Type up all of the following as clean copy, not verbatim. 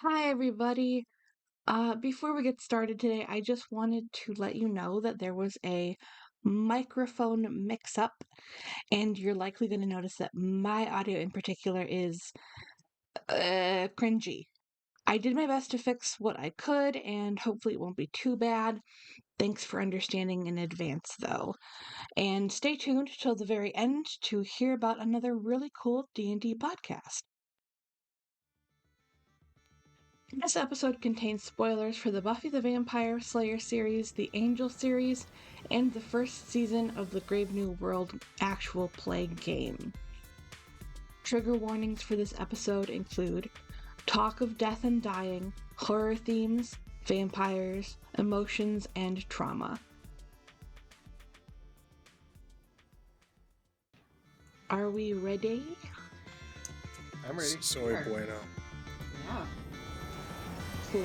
Hi, everybody. Before we get started today, I just wanted to let you know that there was a microphone mix-up, and you're likely going to notice that my audio in particular is cringy. I did my best to fix what I could, and hopefully it won't be too bad. Thanks for understanding in advance, though. And stay tuned till the very end to hear about another really cool D&D podcast. This episode contains spoilers for the Buffy the Vampire Slayer series, the Angel series, and the first season of the Grave New World actual play game. Trigger warnings for this episode include talk of death and dying, horror themes, vampires, emotions, and trauma. Are we ready? I'm ready. Soy bueno. Yeah. Cool.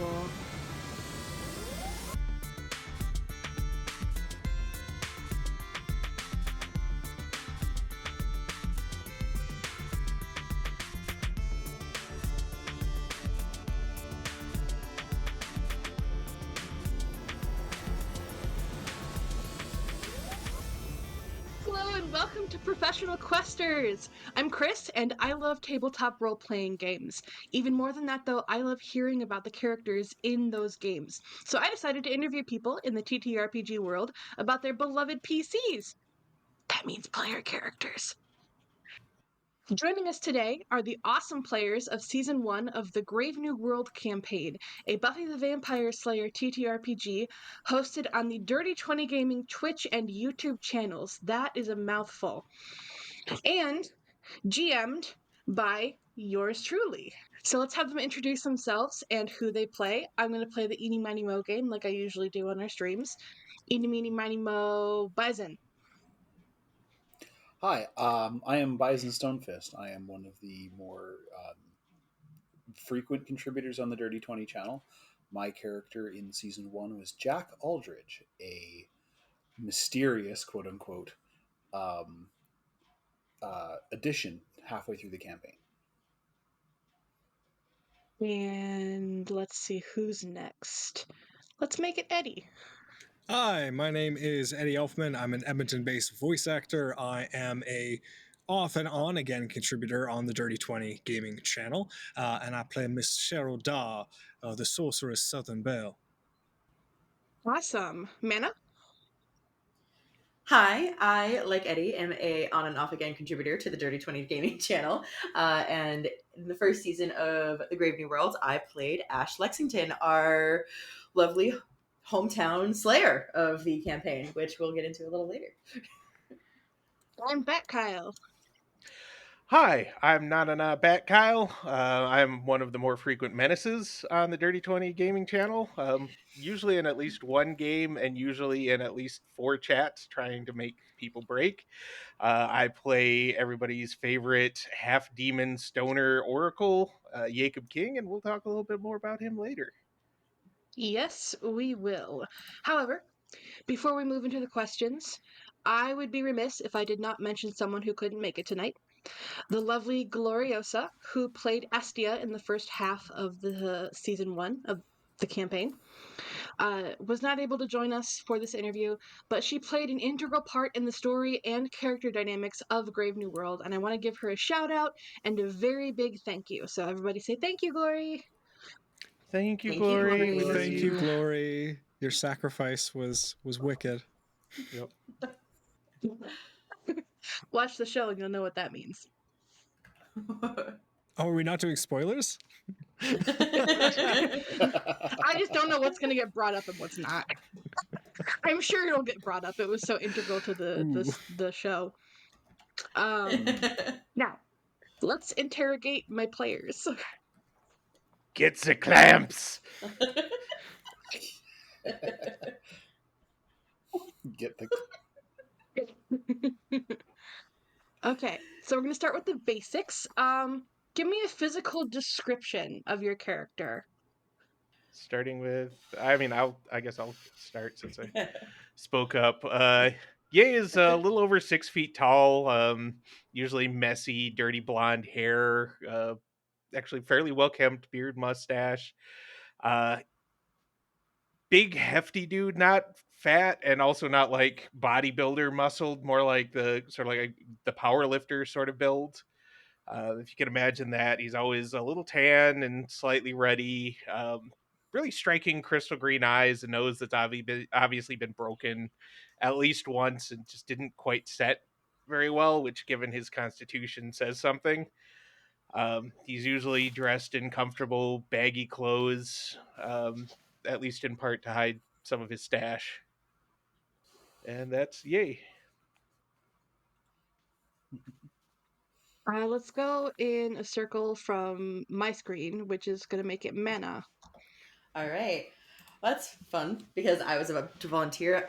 Hello and welcome to Professional Questers! I'm Chris, and I love tabletop role-playing games. Even more than that, though, I love hearing about the characters in those games. So I decided to interview people in the ttrpg world about their beloved PCs. That means player characters. Joining us today are the awesome players of Season 1 of the Grave New World campaign, a Buffy the Vampire Slayer TTRPG hosted on the Dirty20Gaming Twitch and YouTube channels. That is a mouthful. And GM'd by yours truly. So let's have them introduce themselves and who they play. I'm going to play the Eeny Miny Mo game like I usually do on our streams. Eeny Meeny Miny Mo Byzen. Hi, I am Byzen Stonefist. I am one of the more frequent contributors on the Dirty 20 channel. My character in Season 1 was Jack Aldridge, a mysterious, quote-unquote, addition halfway through the campaign. And let's see who's next. Let's make it Eddy. Hi, my name is Eddie Elfman. I'm an Edmonton-based voice actor. I am a off and on again contributor on the Dirty 20 Gaming channel, and I play Miss Cheryl Darr, the Sorceress Southern Belle. Awesome. Mana? Hi, I, like Eddie, am a on and off again contributor to the Dirty 20 Gaming channel. And in the first season of The Grave New World, I played Ash Lexington, our lovely hometown slayer of the campaign, which we'll get into a little later. I'm BatKyle. Hi, I'm not an BatKyle. I'm one of the more frequent menaces on the Dirty 20 Gaming channel. Usually in at least one game and usually in at least 4 chats trying to make people break. I play everybody's favorite half-demon stoner oracle, Jacob King, and we'll talk a little bit more about him later. Yes, we will. However, before we move into the questions, I would be remiss if I did not mention someone who couldn't make it tonight. The lovely Gloriosa, who played Estia in the first half of the Season 1 of the campaign, was not able to join us for this interview, but she played an integral part in the story and character dynamics of Grave New World, and I want to give her a shout out and a very big thank you. So everybody say thank you, Glory! Thank you, Thank you, Glory. Glory. We miss Thank you, Glory. Your sacrifice was wicked. Yep. Watch the show and you'll know what that means. Oh, are we not doing spoilers? I just don't know what's going to get brought up and what's not. I'm sure it'll get brought up. It was so integral to the show. Now, let's interrogate my players. Get the clamps! Get the... Okay, so we're going to start with the basics. Give me a physical description of your character. Starting with, I guess I'll start since I spoke up. Ye is a little over 6 feet tall, usually messy, dirty blonde hair, actually fairly well kept beard, mustache. Big hefty dude, not fat and also not like bodybuilder muscled, more like the sort of like the power lifter sort of build. If you can imagine that, he's always a little tan and slightly ruddy. Really striking crystal green eyes, a nose that's obviously been broken at least once and just didn't quite set very well, which, given his constitution, says something. He's usually dressed in comfortable, baggy clothes, at least in part to hide some of his stash. And that's yay. Let's go in a circle from my screen, which is going to make it Mana. All right. Well, that's fun because I was about to volunteer.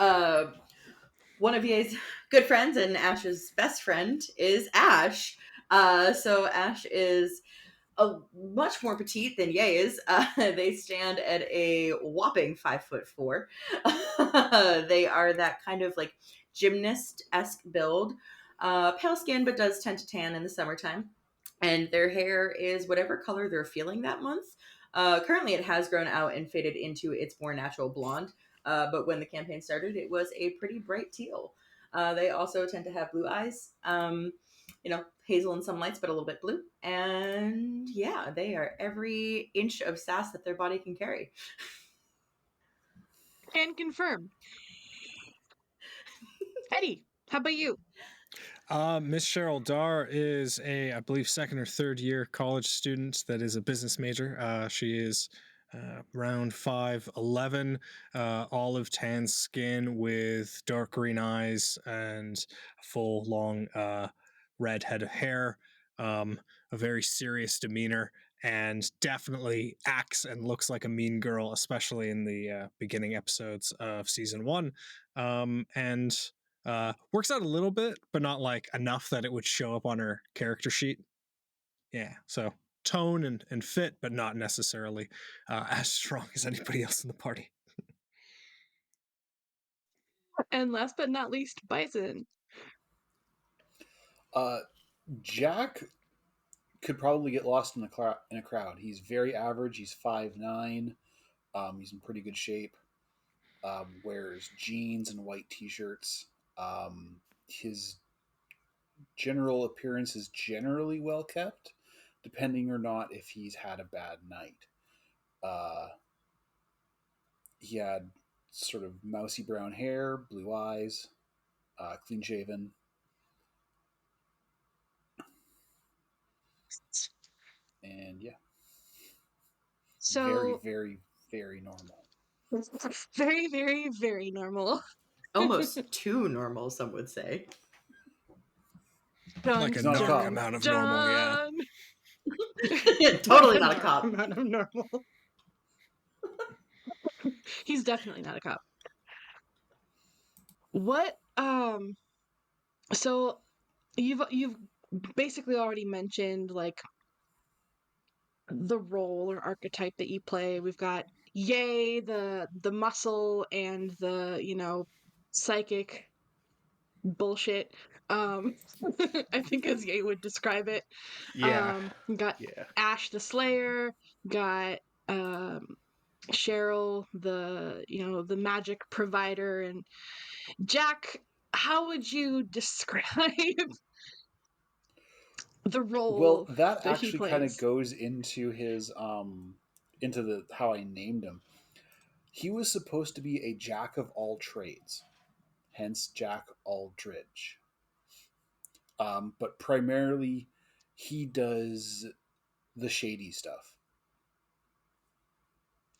One of Ye's good friends and Ash's best friend is Ash. So Ash is a much more petite than Ye is. They stand at a whopping 5'4". They are that kind of like gymnast-esque build. Pale skin, but does tend to tan in the summertime. And their hair is whatever color they're feeling that month. Currently, it has grown out and faded into its more natural blonde. But when the campaign started, it was a pretty bright teal. They also tend to have blue eyes. Hazel in some lights, but a little bit blue. And yeah, they are every inch of sass that their body can carry. And confirm. Eddy, how about you? Miss Cheryl Darr is I believe, second or third year college student that is a business major. She is around 5'11", olive tan skin with dark green eyes and a full long red head of hair, a very serious demeanor, and definitely acts and looks like a mean girl, especially in the beginning episodes of season 1. And works out a little bit, but not like enough that it would show up on her character sheet. Yeah, so tone and fit, but not necessarily as strong as anybody else in the party. And last but not least, Byzen. Jack could probably get lost in a crowd. He's very average. He's 5'9". He's in pretty good shape. Wears jeans and white t-shirts. His general appearance is generally well kept, depending or not if he's had a bad night. He had sort of mousy brown hair, blue eyes, clean shaven. And yeah. So very, very, very normal. very, very, very normal. Almost too normal, some would say. Like a knock amount of normal, yeah. Yeah, totally not a cop. Amount of normal. He's definitely not a cop. What so you've basically already mentioned like the role or archetype that you play. We've got Ye, the muscle and the psychic bullshit. I think as Ye would describe it. Yeah. Got Ash the Slayer, got Cheryl the magic provider, and Jack. How would you describe the role? Well, that that he actually kind of plays? goes into his into the how I named him. He was supposed to be a jack of all trades, hence Jack Aldridge. But primarily, he does the shady stuff.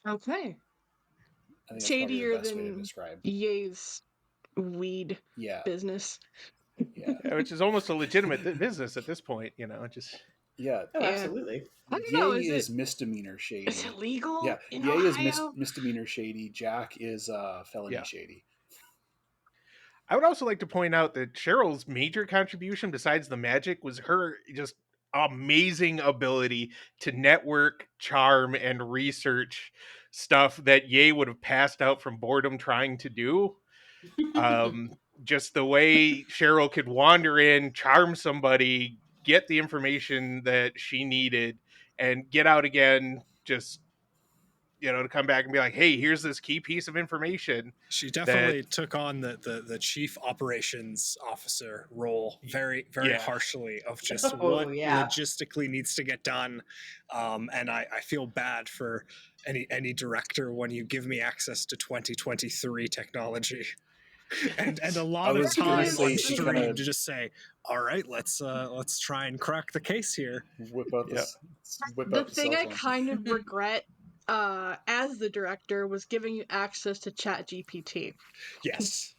Okay. I think that's probably the Shadier best way to than describe. Ye's weed business. Yeah. Which is almost a legitimate business at this point, just... Yeah. Oh, absolutely. I don't know, Ye is misdemeanor shady. Is it legal? Yeah. In Ye Ohio? is misdemeanor shady. Jack is felony shady. I would also like to point out that Cheryl's major contribution, besides the magic, was her just amazing ability to network, charm, and research stuff that Ye would have passed out from boredom trying to do. Just the way Cheryl could wander in, charm somebody, get the information that she needed, and get out again, just, to come back and be like, hey, here's this key piece of information. She definitely took on the chief operations officer role very, very harshly, of just what logistically needs to get done. And I feel bad for any director when you give me access to 2023 technology. And a lot of time on stream to just say, all right, let's try and crack the case here. Whip out the thing I kind of regret as the director was giving you access to ChatGPT. Yes.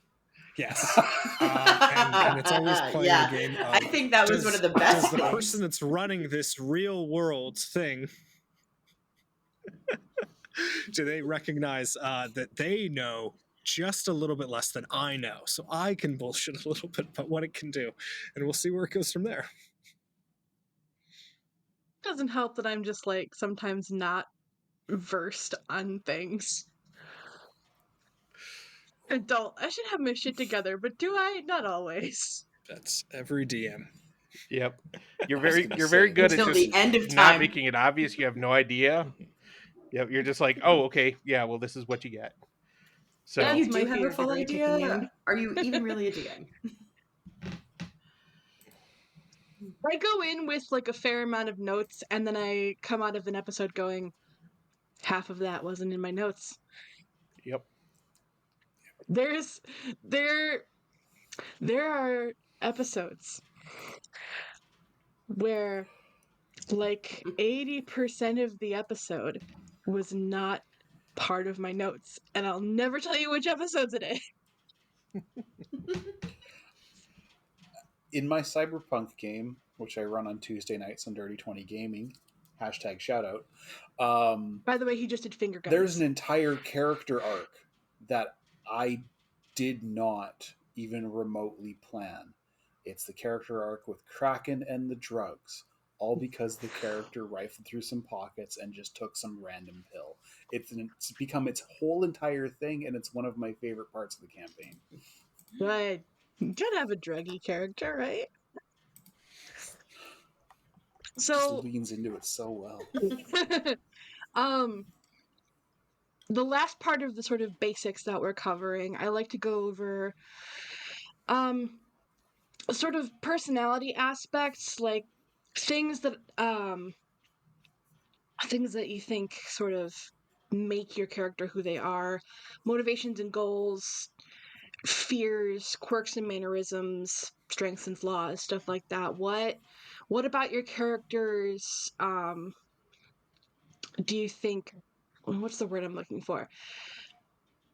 And it's always playing the game of, I think that was one of the best does the person that's running this real world thing, do they recognize that they know just a little bit less than I know, so I can bullshit a little bit about what it can do, and we'll see where it goes from there. Doesn't help that I'm just like sometimes not versed on things. I should have my shit together, but do I? Not always. That's every DM. Yep. You're very good at just the end of not time. making it obvious you have no idea. Yep, you're just like, oh, okay, yeah, well, this is what you get. So if you do have a full idea, are you even really a DM? I go in with like a fair amount of notes, and then I come out of an episode going, half of that wasn't in my notes. Yep. There are episodes where like 80% of the episode was not part of my notes, and I'll never tell you which episodes it is. In my Cyberpunk game, which I run on Tuesday nights on Dirty20Gaming, #shoutout. By the way, he just did finger guns. There's an entire character arc that I did not even remotely plan. It's the character arc with Kraken and the drugs, all because the character rifled through some pockets and just took some random pill. It's become its whole entire thing, and it's one of my favorite parts of the campaign. But you gotta have a druggy character, right? So just leans into it so well. The last part of the sort of basics that we're covering, I like to go over sort of personality aspects, like things that you think sort of make your character who they are, motivations and goals, fears, quirks and mannerisms, strengths and flaws, stuff like that. What about your characters do you think, what's the word I'm looking for,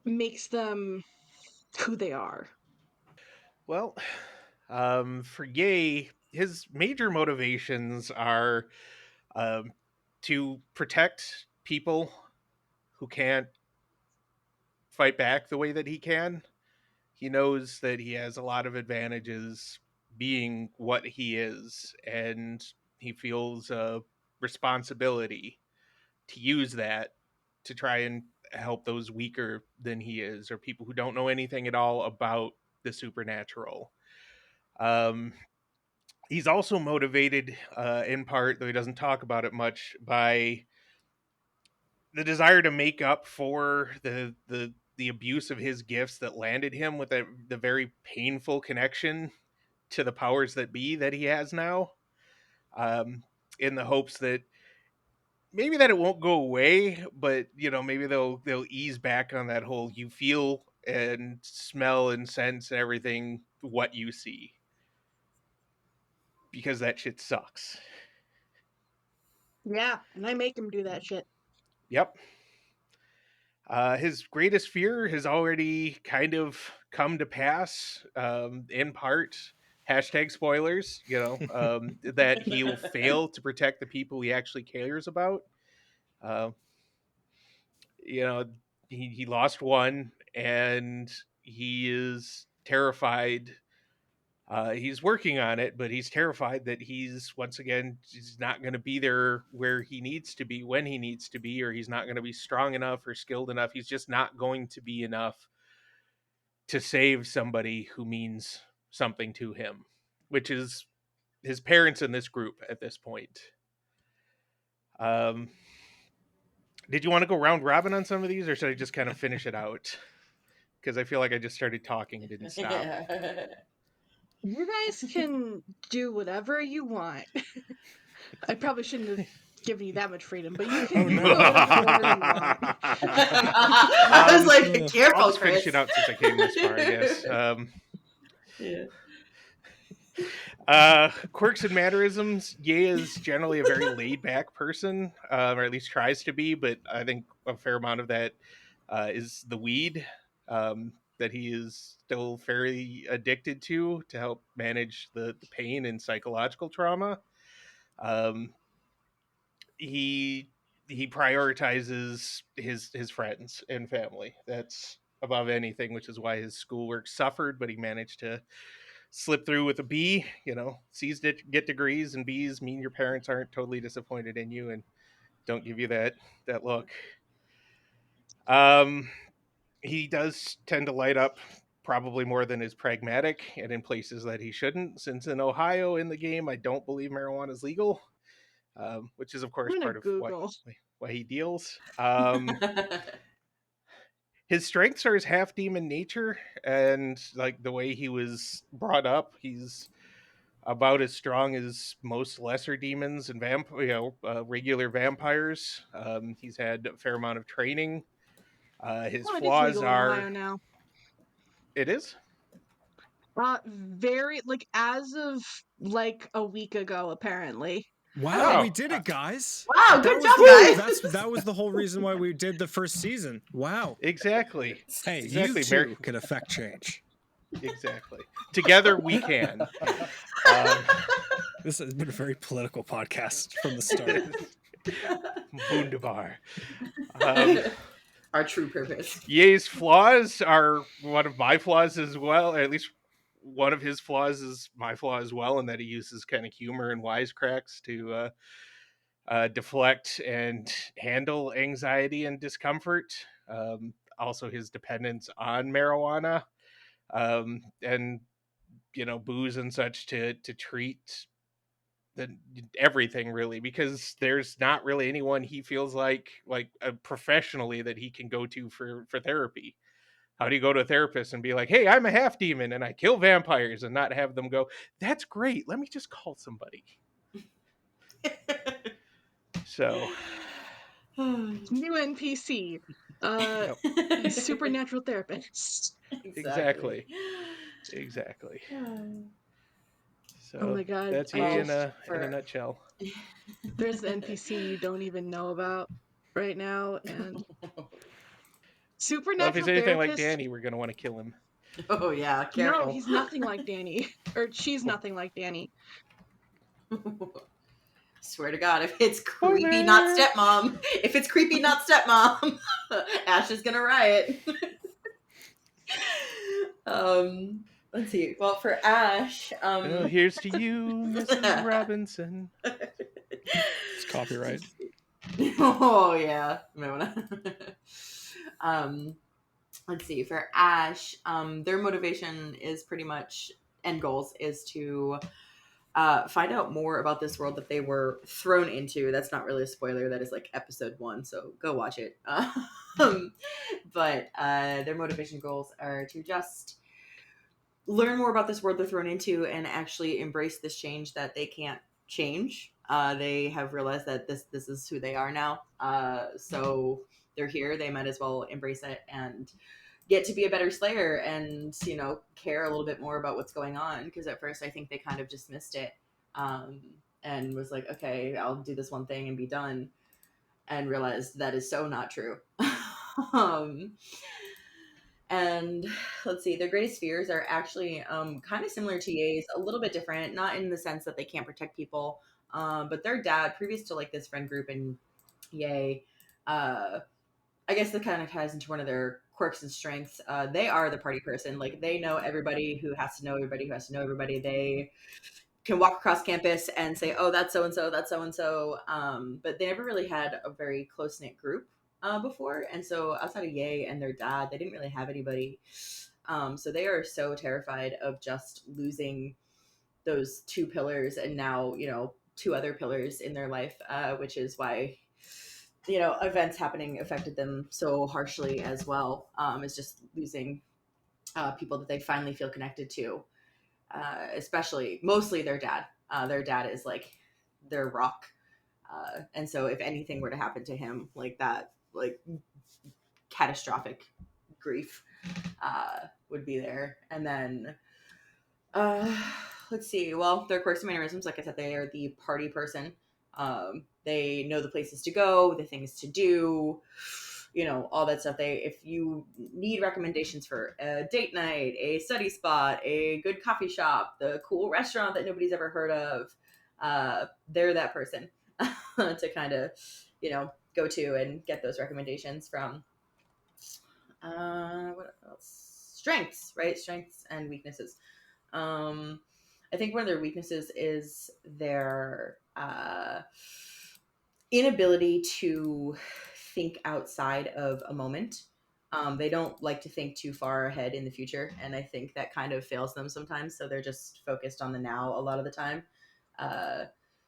makes them who they are? Well, for Ye, his major motivations are to protect people who can't fight back the way that he can. He knows that he has a lot of advantages being what he is, and he feels a responsibility to use that to try and help those weaker than he is, or people who don't know anything at all about the supernatural. He's also motivated in part, though he doesn't talk about it much, by the desire to make up for the abuse of his gifts that landed him with the very painful connection to the powers that be that he has now, in the hopes that maybe that it won't go away, but maybe they'll ease back on that whole you feel and smell and sense and everything what you see, because that shit sucks. Yeah, and I make him do that shit. Yep. His greatest fear has already kind of come to pass, in part. #spoilers, that he'll fail to protect the people he actually cares about. He lost one, and he is terrified. He's working on it, but he's terrified that he's not going to be there where he needs to be when he needs to be, or he's not going to be strong enough or skilled enough. He's just not going to be enough to save somebody who means something to him, which is his parents in this group at this point. Did you want to go round robin on some of these, or should I just kind of finish it out? Because I feel like I just started talking and didn't stop. You guys can do whatever you want. I probably shouldn't have given you that much freedom, but you can go whatever order you want. I was like, careful, I'll just Chris. finish it out since I came this far, I guess. Quirks and mannerisms. Ye is generally a very laid-back person, or at least tries to be, but I think a fair amount of that is the weed that he is still fairly addicted to help manage the pain and psychological trauma. He prioritizes his friends and family. That's above anything, which is why his schoolwork suffered, but he managed to slip through with a B. C's get degrees, and B's mean your parents aren't totally disappointed in you and don't give you that look. He does tend to light up probably more than is pragmatic, and in places that he shouldn't, since in Ohio in the game I don't believe marijuana is legal, which is of course part of why he deals. His strengths are his half demon nature and like the way he was brought up. He's about as strong as most lesser demons and regular vampires. He's had a fair amount of training. His flaws are Ohio now. It is very as of a week ago, apparently. Wow, we did it, guys. Wow, good job, guys. That was the whole reason why we did the first season. Wow. Exactly. Hey, exactly. You too can affect change. Exactly. Together we can. This has been a very political podcast from the start. Wunderbar. Our true purpose. Ye's flaws are one of my flaws as well, or at least one of his flaws is my flaw as well, in that he uses kind of humor and wisecracks to deflect and handle anxiety and discomfort. Also his dependence on marijuana and booze and such to treat everything, really, because there's not really anyone he feels like professionally that he can go to for therapy. How do you go to a therapist and be like, hey, I'm a half demon and I kill vampires, and not have them go, that's great, let me just call somebody. So new NPC, supernatural therapist. Exactly. So oh my god, that's Ye in a nutshell. There's an NPC you don't even know about right now, and supernatural. Well, if he's anything therapist, like Danny, we're gonna want to kill him. Oh yeah, careful. No, he's nothing like Danny, or she's nothing like Danny. Swear to God, if it's creepy, not stepmom. If it's creepy, not stepmom, Ash is gonna riot. Let's see. Well, for Ash, well, here's to you, Mrs. Robinson. It's copyright. Oh yeah. Let's see. For Ash, their motivation is pretty much end goals is to find out more about this world that they were thrown into. That's not really a spoiler. That is episode 1, so go watch it. But their motivation goals are to just learn more about this world they're thrown into and actually embrace this change that they can't change. They have realized that this is who they are now. So they're here. They might as well embrace it and get to be a better Slayer and, care a little bit more about what's going on. Because at first I think they kind of dismissed it and was like, okay, I'll do this one thing and be done. And realized that is so not true. And let's see, their greatest fears are actually kind of similar to Ye's, a little bit different, not in the sense that they can't protect people, but their dad, previous to this friend group and Ye, I guess that kind of ties into one of their quirks and strengths. They are the party person. They know everybody who has to know everybody who has to know everybody. They can walk across campus and say, oh, that's so-and-so, that's so-and-so. But they never really had a very close-knit group before. And so outside of Ye and their dad, they didn't really have anybody. So they are so terrified of just losing those two pillars and now, two other pillars in their life, which is why, events happening affected them so harshly as well. Is just losing people that they finally feel connected to, mostly their dad. Their dad is like their rock. And so if anything were to happen to him like that, like catastrophic grief would be there. And then let's see. Well, their quirks and mannerisms, like I said, they are the party person. They know the places to go, the things to do, all that stuff. If you need recommendations for a date night, a study spot, a good coffee shop, the cool restaurant that nobody's ever heard of, they're that person to kind of, go to and get those recommendations from. What else? Strengths, right? Strengths and weaknesses. I think one of their weaknesses is their inability to think outside of a moment. They don't like to think too far ahead in the future, and I think that kind of fails them sometimes. So they're just focused on the now a lot of the time.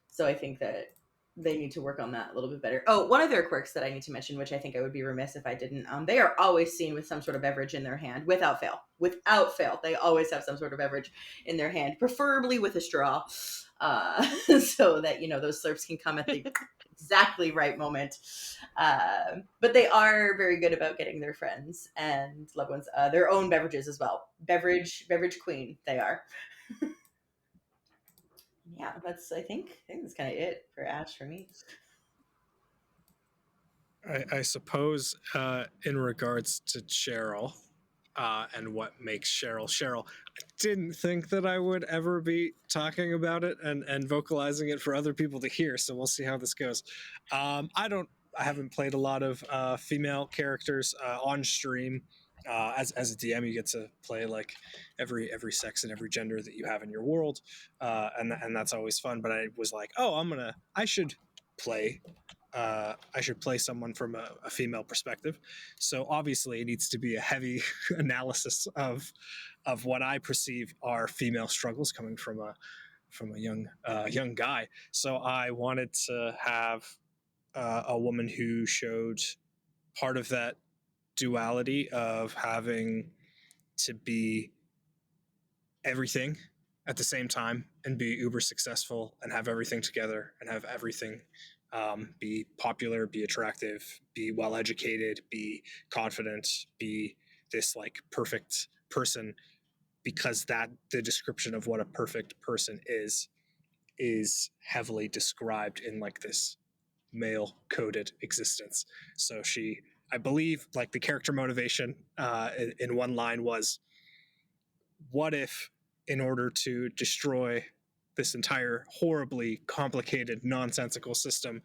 So I think that they need to work on that a little bit better. Oh, one of their quirks that I need to mention, which I think I would be remiss if I didn't, they are always seen with some sort of beverage in their hand, without fail. Without fail, they always have some sort of beverage in their hand, preferably with a straw, so that, those slurps can come at the exactly right moment. But they are very good about getting their friends and loved ones their own beverages as well. Beverage queen, they are. Yeah, I think that's kind of it for Ash for me. I suppose in regards to Cheryl and what makes Cheryl, I didn't think that I would ever be talking about it and vocalizing it for other people to hear. So we'll see how this goes. I haven't played a lot of female characters on stream. As a DM, you get to play like every sex and every gender that you have in your world, and that's always fun. But I was like, oh, I should play someone from a female perspective. So obviously it needs to be a heavy analysis of what I perceive are female struggles coming from a young guy. So I wanted to have a woman who showed part of that duality of having to be everything at the same time and be uber successful and have everything together and have everything be popular, be attractive, be well educated, be confident, be this like perfect person, because that the description of what a perfect person is heavily described in like this male coded existence. So I believe like the character motivation in one line was, what if in order to destroy this entire horribly complicated nonsensical system,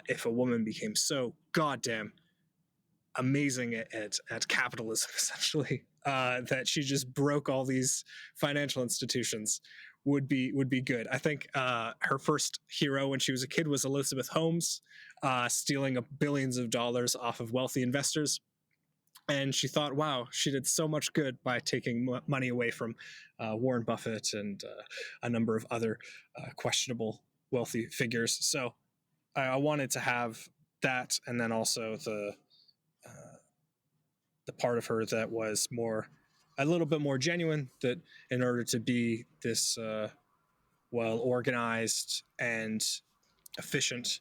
if a woman became so goddamn amazing at capitalism essentially, that she just broke all these financial institutions, would be good. I think her first hero when she was a kid was Elizabeth Holmes, stealing billions of dollars off of wealthy investors. And she thought, wow, she did so much good by taking money away from Warren Buffett and a number of other questionable wealthy figures. So I wanted to have that, and then also the part of her that was a little bit more genuine, that in order to be this well organized and efficient,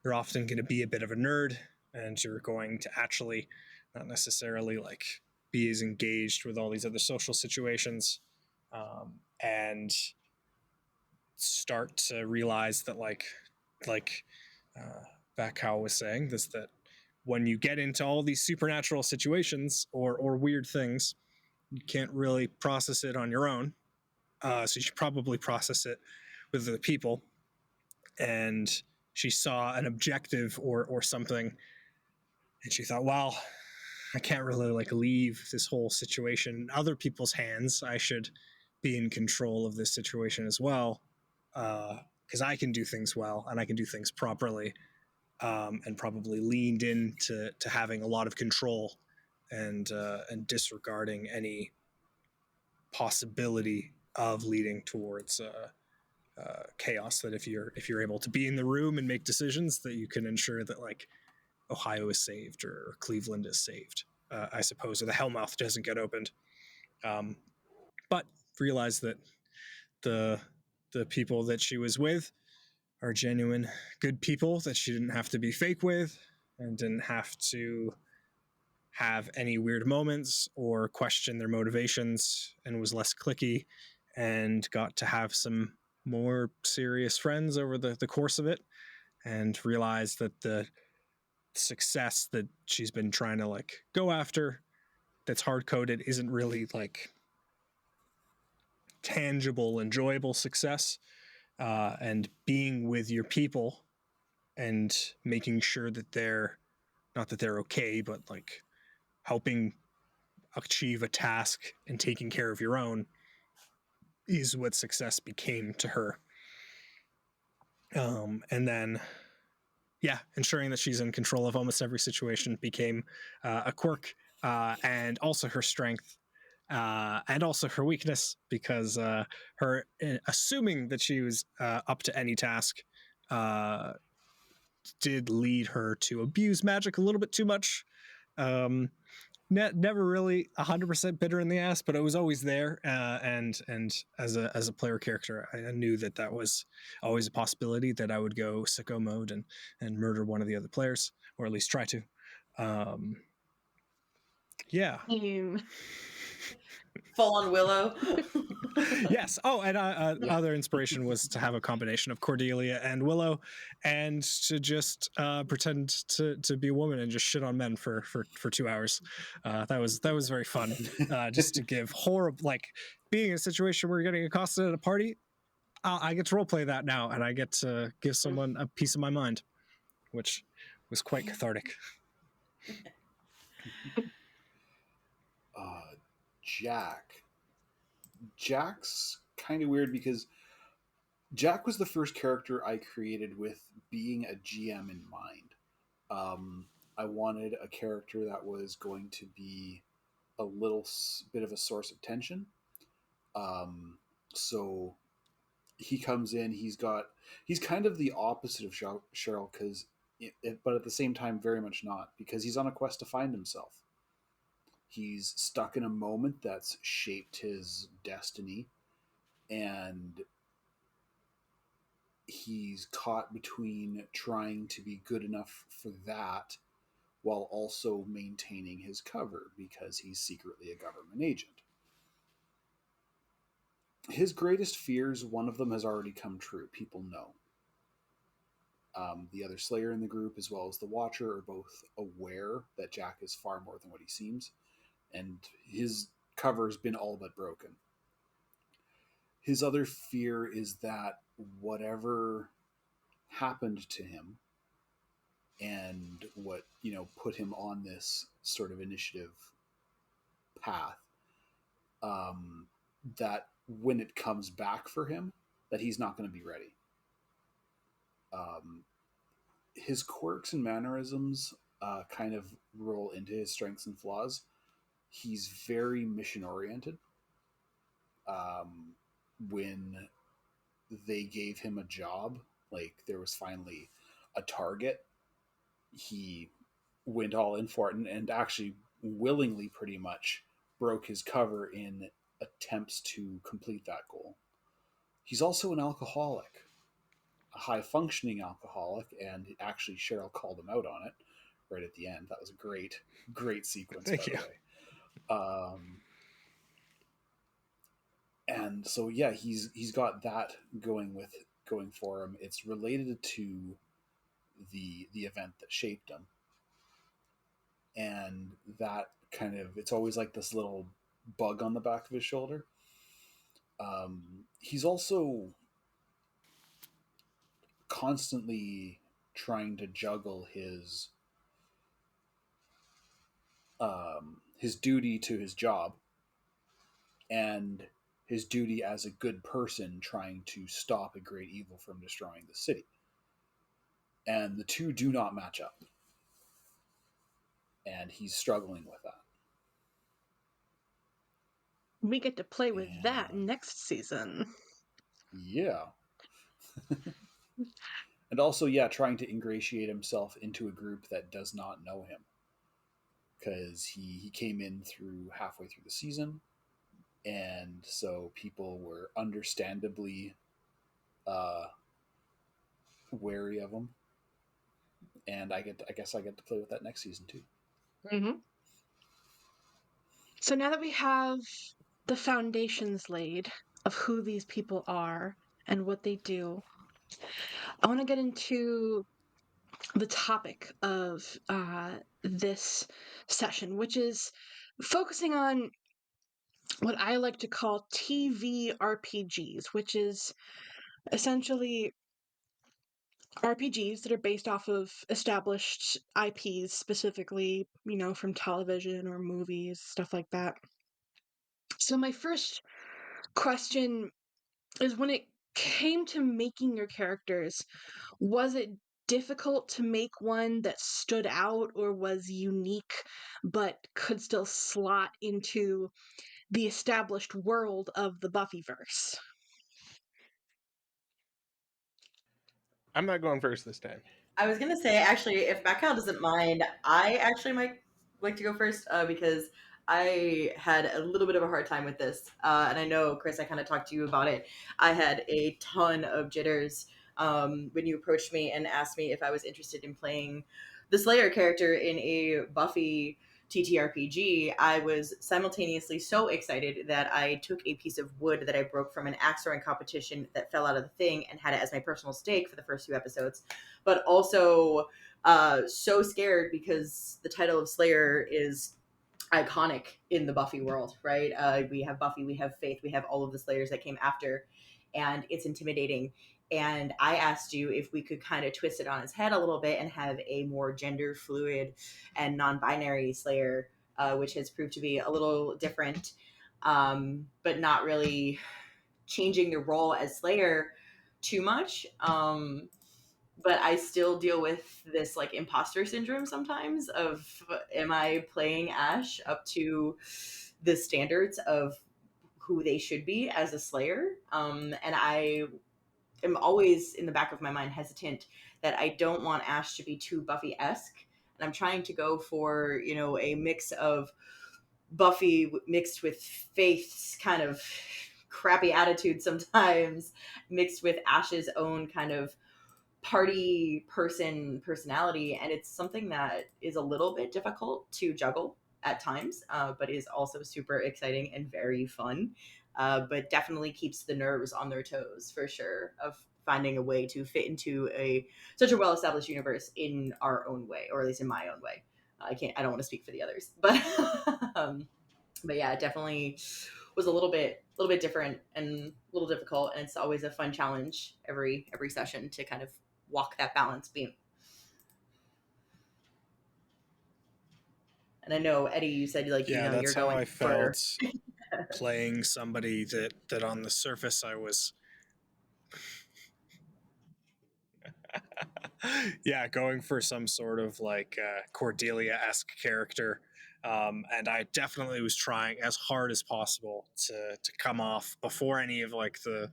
you're often going to be a bit of a nerd, and you're going to actually not necessarily like be as engaged with all these other social situations, and start to realize that like BatKyle was saying this, that when you get into all these supernatural situations or weird things, you can't really process it on your own. So you should probably process it with other people. And she saw an objective or something, and she thought, well, I can't really like leave this whole situation in other people's hands. I should be in control of this situation as well, because I can do things well and I can do things properly, and probably leaned into having a lot of control and disregarding any possibility of leading towards chaos. That if you're able to be in the room and make decisions, that you can ensure that like Ohio is saved or Cleveland is saved, I suppose, or the Hellmouth doesn't get opened. But realize that the people that she was with are genuine good people that she didn't have to be fake with and didn't have to have any weird moments or question their motivations, and was less cliquey and got to have some more serious friends over the course of it, and realized that the success that she's been trying to like go after that's hard-coded isn't really like tangible, enjoyable success, and being with your people and making sure that they're not that they're okay, but like helping achieve a task and taking care of your own is what success became to her. And then, yeah, ensuring that she's in control of almost every situation became a quirk, and also her strength, and also her weakness, because her assuming that she was up to any task did lead her to abuse magic a little bit too much. Never really 100% bitter in the ass, but it was always there. And as a player character, I knew that was always a possibility that I would go sicko mode and murder one of the other players, or at least try to. Yeah. Full on Willow. Yes. Oh, and other inspiration was to have a combination of Cordelia and Willow, and to just pretend to be a woman and just shit on men for 2 hours. That was very fun. Just to give horrible, like being in a situation where you're getting accosted at a party. I get to roleplay that now, and I get to give someone a piece of my mind, which was quite cathartic. Jack's kind of weird because Jack was the first character I created with being a GM in mind. I wanted a character that was going to be a little bit of a source of tension. So he comes in, he's kind of the opposite of Cheryl, but at the same time, very much not, because he's on a quest to find himself. He's stuck in a moment that's shaped his destiny, and he's caught between trying to be good enough for that while also maintaining his cover because he's secretly a government agent. His greatest fears, one of them has already come true. People know. The other Slayer in the group, as well as the Watcher, are both aware that Jack is far more than what he seems, and his cover has been all but broken. His other fear is that whatever happened to him and what, put him on this sort of initiative path, that when it comes back for him, that he's not going to be ready. His quirks and mannerisms kind of roll into his strengths and flaws. He's very mission oriented. When they gave him a job, like there was finally a target, he went all in for it, and actually willingly pretty much broke his cover in attempts to complete that goal. He's also an alcoholic, a high functioning alcoholic, and actually Cheryl called him out on it right at the end. That was a great sequence. Thank you. By the way. And so yeah, he's got that going for him. It's related to the event that shaped him, and that kind of, it's always like this little bug on the back of his shoulder. He's also constantly trying to juggle his duty to his job and his duty as a good person trying to stop a great evil from destroying the city. And the two do not match up. And he's struggling with that. We get to play with that next season. Yeah. And also, yeah, trying to ingratiate himself into a group that does not know him, because he came in through halfway through the season, and so people were understandably uh, wary of him. And I guess I get to play with that next season too. Mm-hmm. So now that we have the foundations laid of who these people are and what they do, I want to get into the topic of this session, which is focusing on what I like to call TV RPGs, which is essentially RPGs that are based off of established IPs, specifically, from television or movies, stuff like that. So, my first question is, when it came to making your characters, was it difficult to make one that stood out or was unique but could still slot into the established world of the Buffyverse? I'm not going first this time. I was gonna say, actually, if BatKyle doesn't mind, I actually might like to go first because I had a little bit of a hard time with this, and I know, Chris, I kind of talked to you about it. I had a ton of jitters when you approached me and asked me if I was interested in playing the Slayer character in a Buffy ttrpg. I was simultaneously so excited that I took a piece of wood that I broke from an axe throwing competition that fell out of the thing and had it as my personal stake for the first 2 episodes, but also so scared because the title of Slayer is iconic in the Buffy world, right? We have Buffy, we have Faith, we have all of the Slayers that came after, and it's intimidating. And I asked you if we could kind of twist it on its head a little bit and have a more gender fluid and non-binary Slayer, which has proved to be a little different, but not really changing the role as Slayer too much. But I still deal with this like imposter syndrome sometimes of, am I playing Ash up to the standards of who they should be as a Slayer? And I am always in the back of my mind hesitant that I don't want Ash to be too Buffy-esque. And I'm trying to go for, a mix of Buffy mixed with Faith's kind of crappy attitude sometimes, mixed with Ash's own kind of party personality, and it's something that is a little bit difficult to juggle at times, but is also super exciting and very fun, but definitely keeps the nerves on their toes for sure, of finding a way to fit into such a well-established universe in our own way, or at least in my own way. I don't want to speak for the others, but but yeah, it definitely was a little bit different and a little difficult, and it's always a fun challenge every session to kind of walk that balance beam. And I know, Eddy, you said That's you're how going I for felt playing somebody that on the surface I was going for some sort of like Cordelia-esque character. And I definitely was trying as hard as possible to come off before any of like the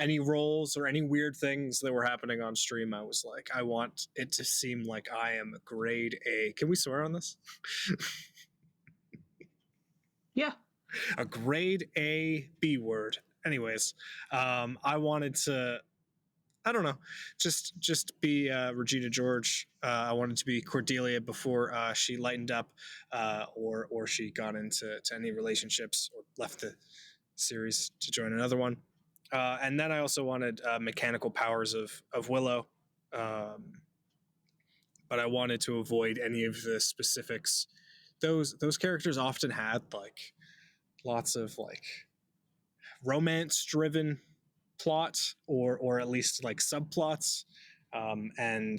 any roles or any weird things that were happening on stream. I was like, I want it to seem like I am a grade A. Can we swear on this? Yeah. A grade A B word. Anyways, I wanted to, I don't know, just be Regina George. I wanted to be Cordelia before she lightened up, or she got into any relationships or left the series to join another one. And then I also wanted mechanical powers of Willow, but I wanted to avoid any of the specifics. Those characters often had like lots of like romance driven plot or at least like subplots, and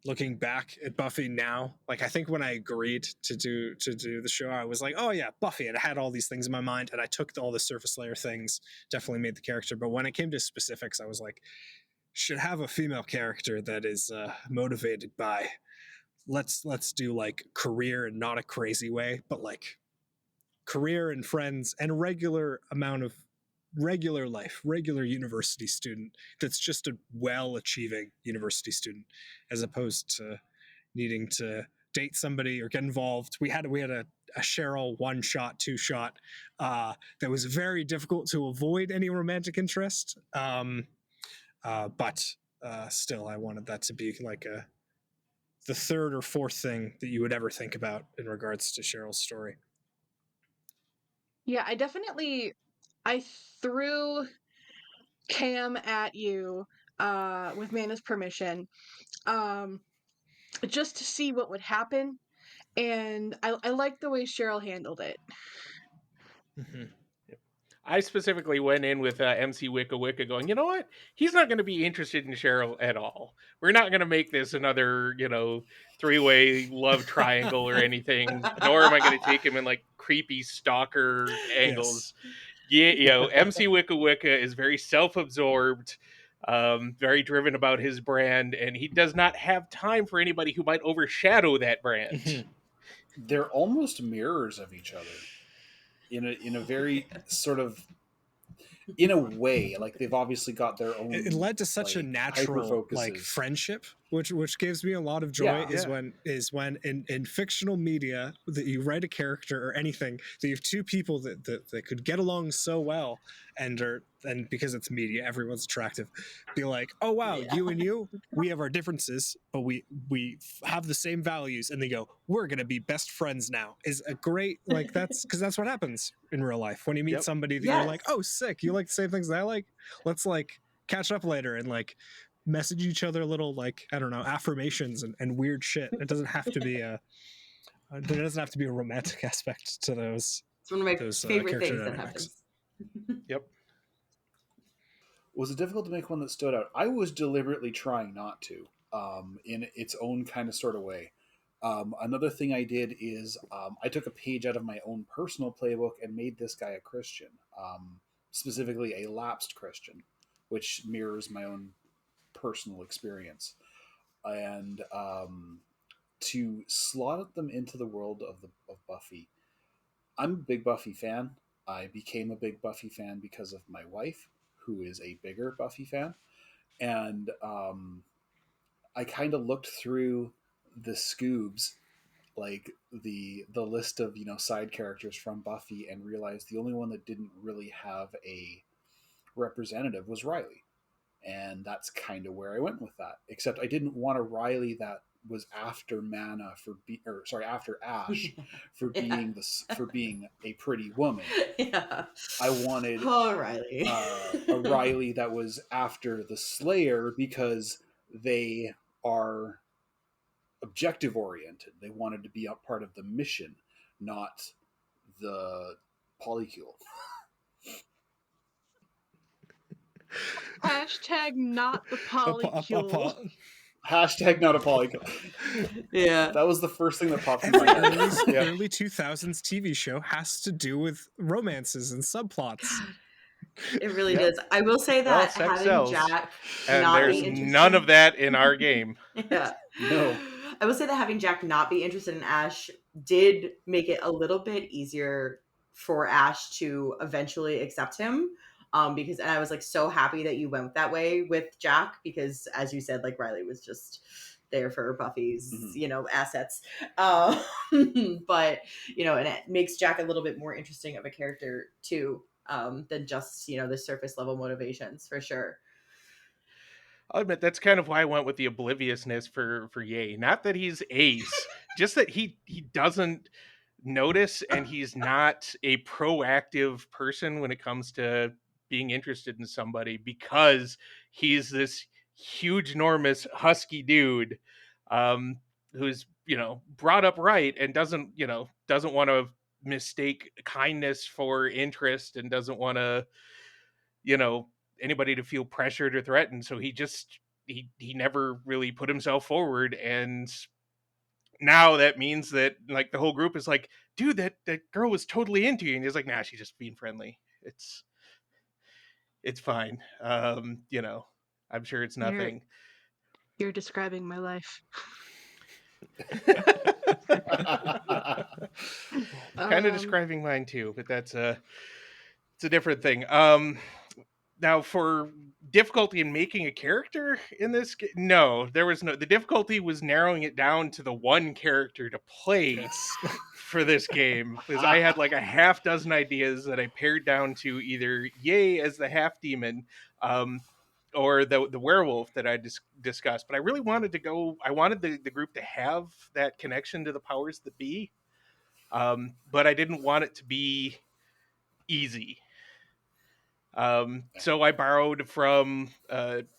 looking back at Buffy now, like I think when I agreed to do the show, I was like, oh yeah, Buffy, and I had all these things in my mind, and I took all the surface layer things, definitely made the character. But when it came to specifics, I was like, should have a female character that is motivated by let's do like career in not a crazy way, but like career and friends and a regular amount of regular life, regular university student that's just a well-achieving university student, as opposed to needing to date somebody or get involved. We had a Cheryl one shot, two shot that was very difficult to avoid any romantic interest. But still, I wanted that to be like the third or fourth thing that you would ever think about in regards to Cheryl's story. Yeah, I threw Cam at you with Mana's permission, just to see what would happen, and I like the way Cheryl handled it. Mm-hmm. I specifically went in with MC Wicca Wicca going, you know what? He's not going to be interested in Cheryl at all. We're not going to make this another, three-way love triangle or anything, nor am I going to take him in like creepy stalker angles. Yes. Yeah, MC Wicca Wicca is very self-absorbed, very driven about his brand, and he does not have time for anybody who might overshadow that brand. Mm-hmm. They're almost mirrors of each other in a very sort of, in a way, like they've obviously got their own. It led to such a natural like friendship, which gives me a lot of joy. Is when in fictional media that you write a character or anything that you have two people that could get along so well, and because it's media, everyone's attractive. Be like, oh wow, you and you, we have our differences, but we have the same values, and they go, we're gonna be best friends now. Is a great that's because that's what happens in real life when you meet somebody that you're like, oh sick, you like the same things that I like. Let's like catch up later and like message each other little like, I don't know, affirmations and weird shit. It doesn't have to be there doesn't have to be a romantic aspect to those. It's one of my favorite things that happens. Yep. Was it difficult to make one that stood out? I was deliberately trying not to, in its own kind of sort of way. Another thing I did is I took a page out of my own personal playbook and made this guy a Christian, specifically a lapsed Christian, which mirrors my own personal experience. And to slot them into the world of Buffy, I'm a big Buffy fan. I became a big Buffy fan because of my wife, who is a bigger Buffy fan. And I kind of looked through the Scoobs, like the list of side characters from Buffy, and realized the only one that didn't really have a representative was Riley, and that's kind of where I went with that. Except I didn't want a Riley that was after after Ash for being for being a pretty woman. Yeah. I wanted Riley. a Riley that was after the Slayer because they are objective oriented. They wanted to be a part of the mission, not the polycule. Hashtag not the polycule. Hashtag not a polycule. Yeah. That was the first thing that popped in my head. Early 2000s TV show has to do with romances and subplots. It really does. I will say that sex having sells, Jack and not there's be interested, none of that in our game. Yeah. No. I will say that having Jack not be interested in Ash did make it a little bit easier for Ash to eventually accept him. And I was like so happy that you went that way with Jack, because as you said, like Riley was just there for Buffy's, assets. But, and it makes Jack a little bit more interesting of a character too, than just, the surface level motivations, for sure. I'll admit that's kind of why I went with the obliviousness for Ye. Not that he's ace, just that he doesn't notice, and he's not a proactive person when it comes to being interested in somebody, because he's this huge, enormous, husky dude who's brought up right and doesn't want to mistake kindness for interest, and doesn't want to anybody to feel pressured or threatened. So he never really put himself forward, and now that means that like the whole group is like, dude, that girl was totally into you, and he's like, nah, she's just being friendly. It's fine. I'm sure it's nothing. You're describing my life. Kind of describing mine too, but that's It's a different thing. Now for difficulty in making a character in this, no, there was no. The difficulty was narrowing it down to the one character to play Yes. for this game, because I had like a half dozen ideas that I pared down to either Yay as the half demon, or the werewolf that I discussed. But I really wanted to go. I wanted the group to have that connection to the powers that be, but I didn't want it to be easy. So I borrowed from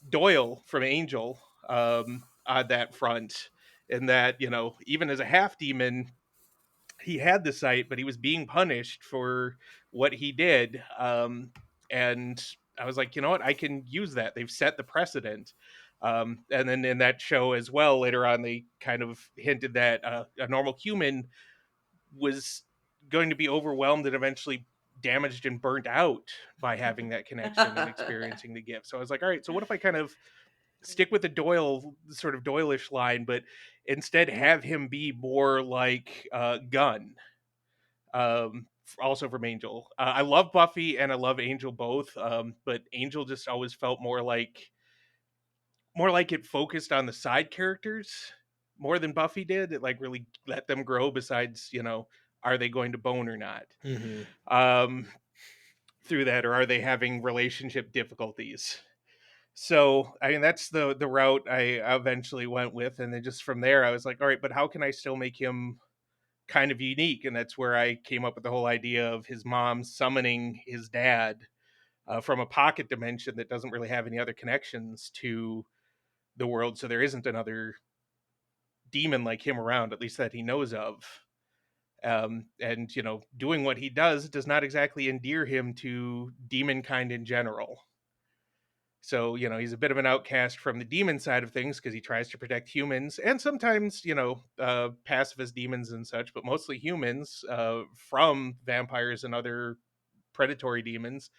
Doyle from Angel on that front, in that, you know, even as a half demon, he had the sight, but he was being punished for what he did. And I was like, you know what, I can use that. They've set the precedent. And then in that show as well, later on, they kind of hinted that a normal human was going to be overwhelmed and eventually damaged and burnt out by having that connection and experiencing the gift. So I was like, all right, so what if I kind of stick with the Doyle, sort of Doyle-ish line, but instead have him be more like Gunn, also from Angel. I love Buffy and I love Angel both, but Angel just always felt more like it focused on the side characters more than Buffy did. It like really let them grow. Besides, you know, are they going to bone or not? Through that, or are they having relationship difficulties? So I mean, that's the route I eventually went with, and then just from there, I was like, all right, but how can I still make him kind of unique? And that's where I came up with the whole idea of his mom summoning his dad from a pocket dimension that doesn't really have any other connections to the world, so there isn't another demon like him around, at least that he knows of. And you know, doing what he does not exactly endear him to demon kind in general. So, you know, he's a bit of an outcast from the demon side of things because he tries to protect humans and sometimes, you know, pacifist demons and such, but mostly humans from vampires and other predatory demons.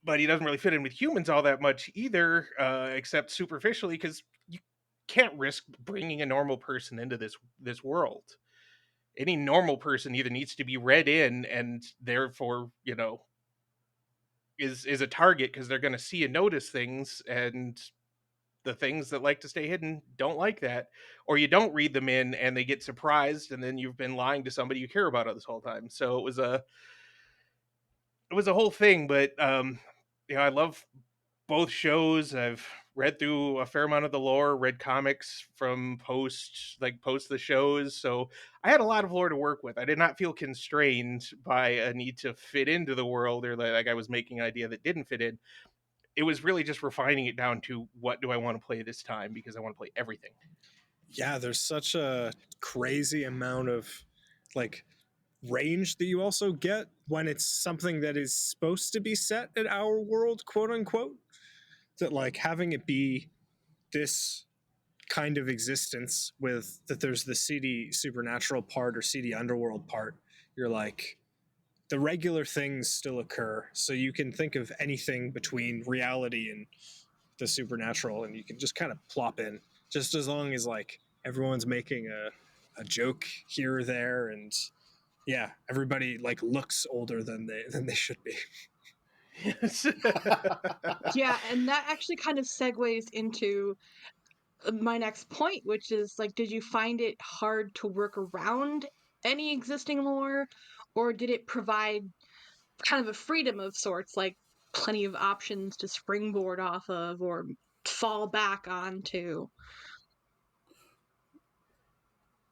But he doesn't really fit in with humans all that much either, except superficially, because you can't risk bringing a normal person into this world. Any normal person either needs to be read in and therefore, you know, is a target because they're going to see and notice things, and the things that like to stay hidden don't like that, or you don't read them in and they get surprised, and then you've been lying to somebody you care about this whole time. So it was a whole thing. But you know, I love both shows. I've read through a fair amount of the lore, read comics from post the shows, so I had a lot of lore to work with. I did not feel constrained by a need to fit into the world, or like I was making an idea that didn't fit in. It was really just refining it down to what do I want to play this time, because I want to play everything. Yeah, there's such a crazy amount of like range that you also get when it's something that is supposed to be set in our world, quote unquote, that like having it be this kind of existence with that there's the seedy supernatural part or seedy underworld part, you're like the regular things still occur, so you can think of anything between reality and the supernatural and you can just kind of plop in, just as long as like everyone's making a joke here or there, and yeah, everybody like looks older than they should be. Yes. Yeah, and that actually kind of segues into my next point, which is like, did you find it hard to work around any existing lore, or did it provide kind of a freedom of sorts, like plenty of options to springboard off of or fall back onto?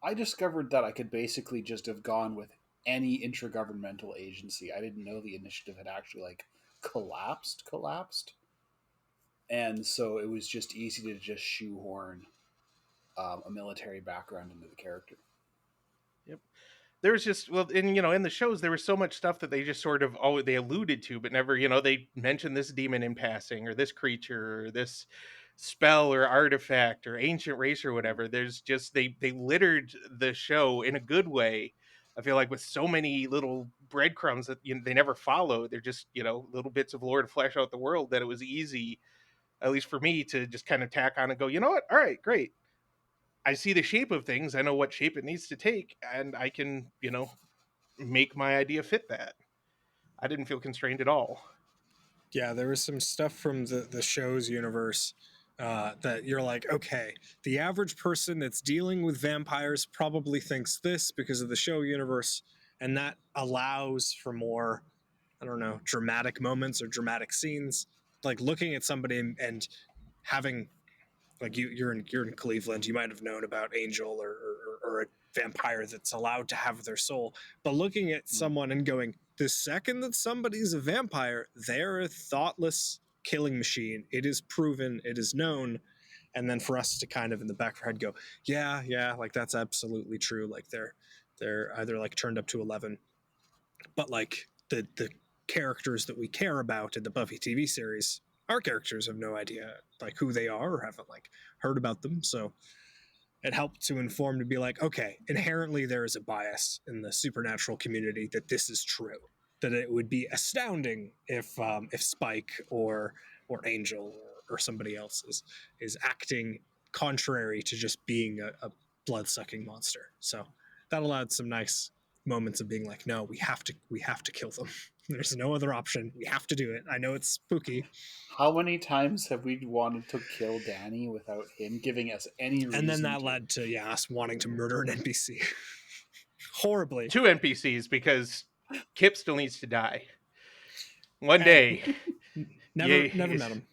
I discovered that I could basically just have gone with any intergovernmental agency. I didn't know the initiative had actually like collapsed, and so it was just easy to just shoehorn a military background into the character. Yep. There was just, well, and you know, in the shows there was so much stuff that they just sort of they alluded to, but never, you know, they mentioned this demon in passing, or this creature, or this spell or artifact or ancient race or whatever. There's just they littered the show in a good way. I feel like with so many little breadcrumbs that, you know, they never follow. They're just, you know, little bits of lore to flesh out the world, that it was easy, at least for me, to just kind of tack on and go, you know what, all right, great. I see the shape of things. I know what shape it needs to take, and I can, you know, make my idea fit that. I didn't feel constrained at all. Yeah, there was some stuff from the show's universe that you're like, okay, the average person that's dealing with vampires probably thinks this because of the show universe, and that allows for more, I don't know, dramatic moments or dramatic scenes. Like looking at somebody and having, like you're in Cleveland, you might have known about Angel or a vampire that's allowed to have their soul, but looking at someone and going, the second that somebody's a vampire, they're a thoughtless killing machine. It is proven, it is known. And then for us to kind of in the back of our head go, yeah, like that's absolutely true. Like they're either like turned up to 11, but like the characters that we care about in the Buffy TV series, our characters have no idea like who they are or haven't like heard about them. So it helped to inform to be like, okay, inherently there is a bias in the supernatural community that this is true. That it would be astounding if Spike or Angel or somebody else is acting contrary to just being a blood sucking monster. So that allowed some nice moments of being like, no, we have to kill them. There's no other option. We have to do it. I know it's spooky. How many times have we wanted to kill Danny without him giving us any reason? And then that led to us wanting to murder an NPC. Horribly. 2 NPCs because Kip still needs to die. One day. Never met him.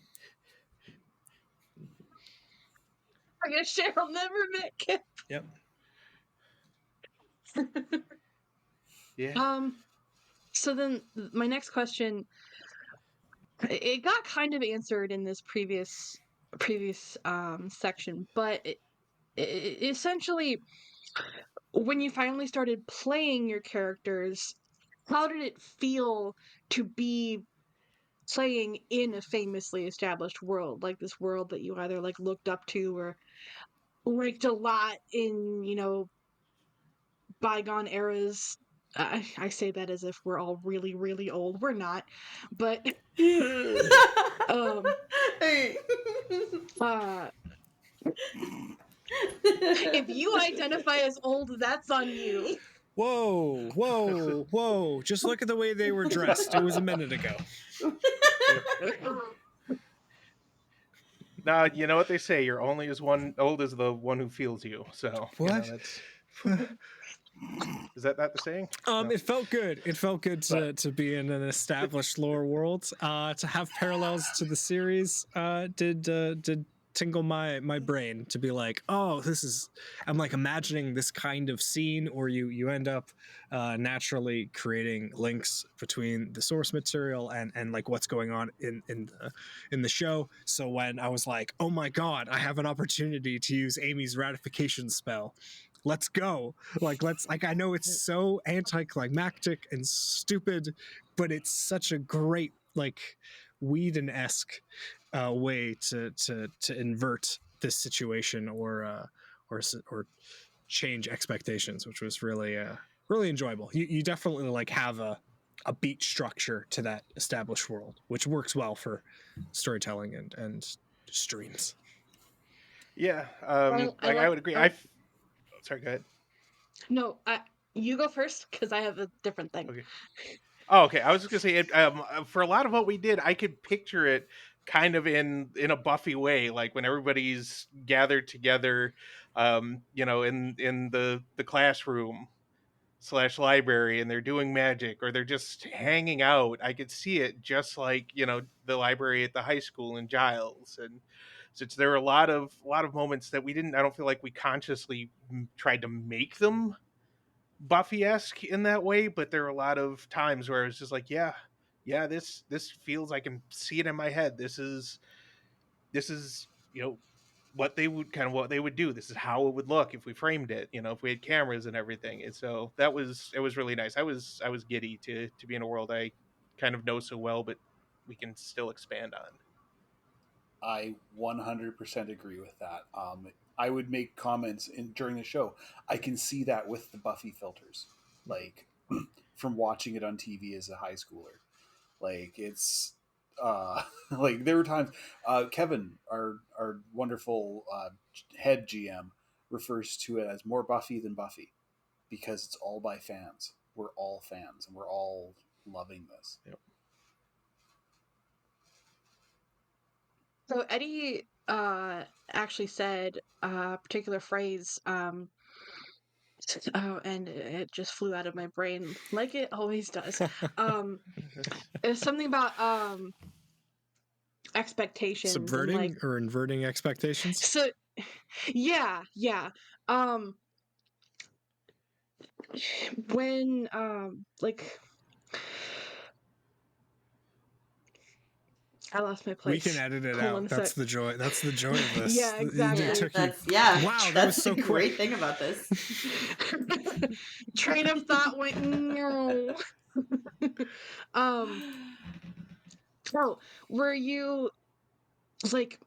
I guess Cheryl never met Kip. Yep. Yeah. So then my next question, it got kind of answered in this previous section, but it essentially, when you finally started playing your characters, how did it feel to be playing in a famously established world, like this world that you either like looked up to or liked a lot in, bygone eras? I say that as if we're all really, really old. We're not, but if you identify as old, that's on you. Whoa. Just look at the way they were dressed. It was a minute ago. Now, you know what they say, you're only as old as the one who feels you. So, what? Is that not the saying? No. It felt good. It felt good to be in an established lore world. To have parallels to the series did tingle my brain to be like, oh, I'm like imagining this kind of scene, or you end up naturally creating links between the source material and like what's going on in the show. So when I was like, oh my god, I have an opportunity to use Amy's ratification spell, let's go. I know it's so anticlimactic and stupid, but it's such a great like Whedon-esque way to invert this situation or change expectations, which was really really enjoyable. You definitely like have a beat structure to that established world, which works well for storytelling and streams. Yeah, I would agree. Sorry, go ahead. No, you go first because I have a different thing. Okay. Oh, okay. I was just gonna say, for a lot of what we did, I could picture it kind of in a Buffy way, like when everybody's gathered together, in the classroom / library, and they're doing magic or they're just hanging out. I could see it just like the library at the high school in Giles, and since there were a lot of moments that I don't feel like we consciously tried to make them Buffy-esque in that way, but there are a lot of times where it's just like, yeah, this feels, I can see it in my head. This is what they would do. This is how it would look if we framed it, if we had cameras and everything. And so it was really nice. I was giddy to be in a world I kind of know so well, but we can still expand on. I 100% agree with that. I would make comments during the show. I can see that with the Buffy filters, like from watching it on TV as a high schooler. Like it's like there were times Kevin, our wonderful head GM, refers to it as more Buffy than Buffy because it's all by fans. We're all fans, and we're all loving this. Yep. So Eddy actually said a particular phrase, oh, and it just flew out of my brain like it always does. It's something about expectations and Subverting or inverting expectations. so yeah. When like I lost my place. We can edit it Hold on out. a That's sec. the joy. That's the joy of this. Yeah, exactly. It took you. Wow, Wow, that that's was so the quick. great thing about this. Train of thought went no. So were you like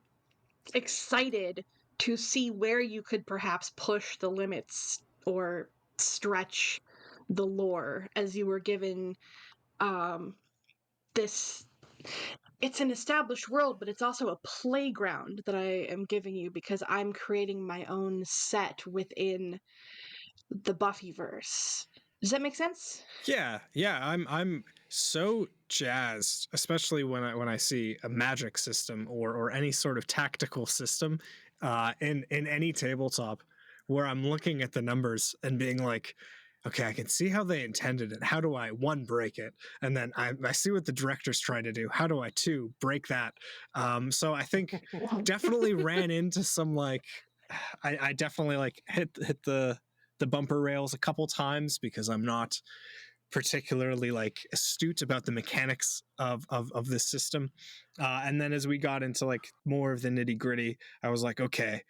excited to see where you could perhaps push the limits or stretch the lore as you were given this, it's an established world, but it's also a playground that I am giving you because I'm creating my own set within the Buffyverse. Does that make sense? Yeah. I'm so jazzed, especially when I see a magic system or any sort of tactical system in any tabletop where I'm looking at the numbers and being like, okay, I can see how they intended it. How do I, one, break it? And then I see what the director's trying to do. How do I, two, break that? So I think definitely ran into some like, I definitely like hit the bumper rails a couple times because I'm not particularly like astute about the mechanics of this system. And then as we got into like more of the nitty gritty, I was like, okay,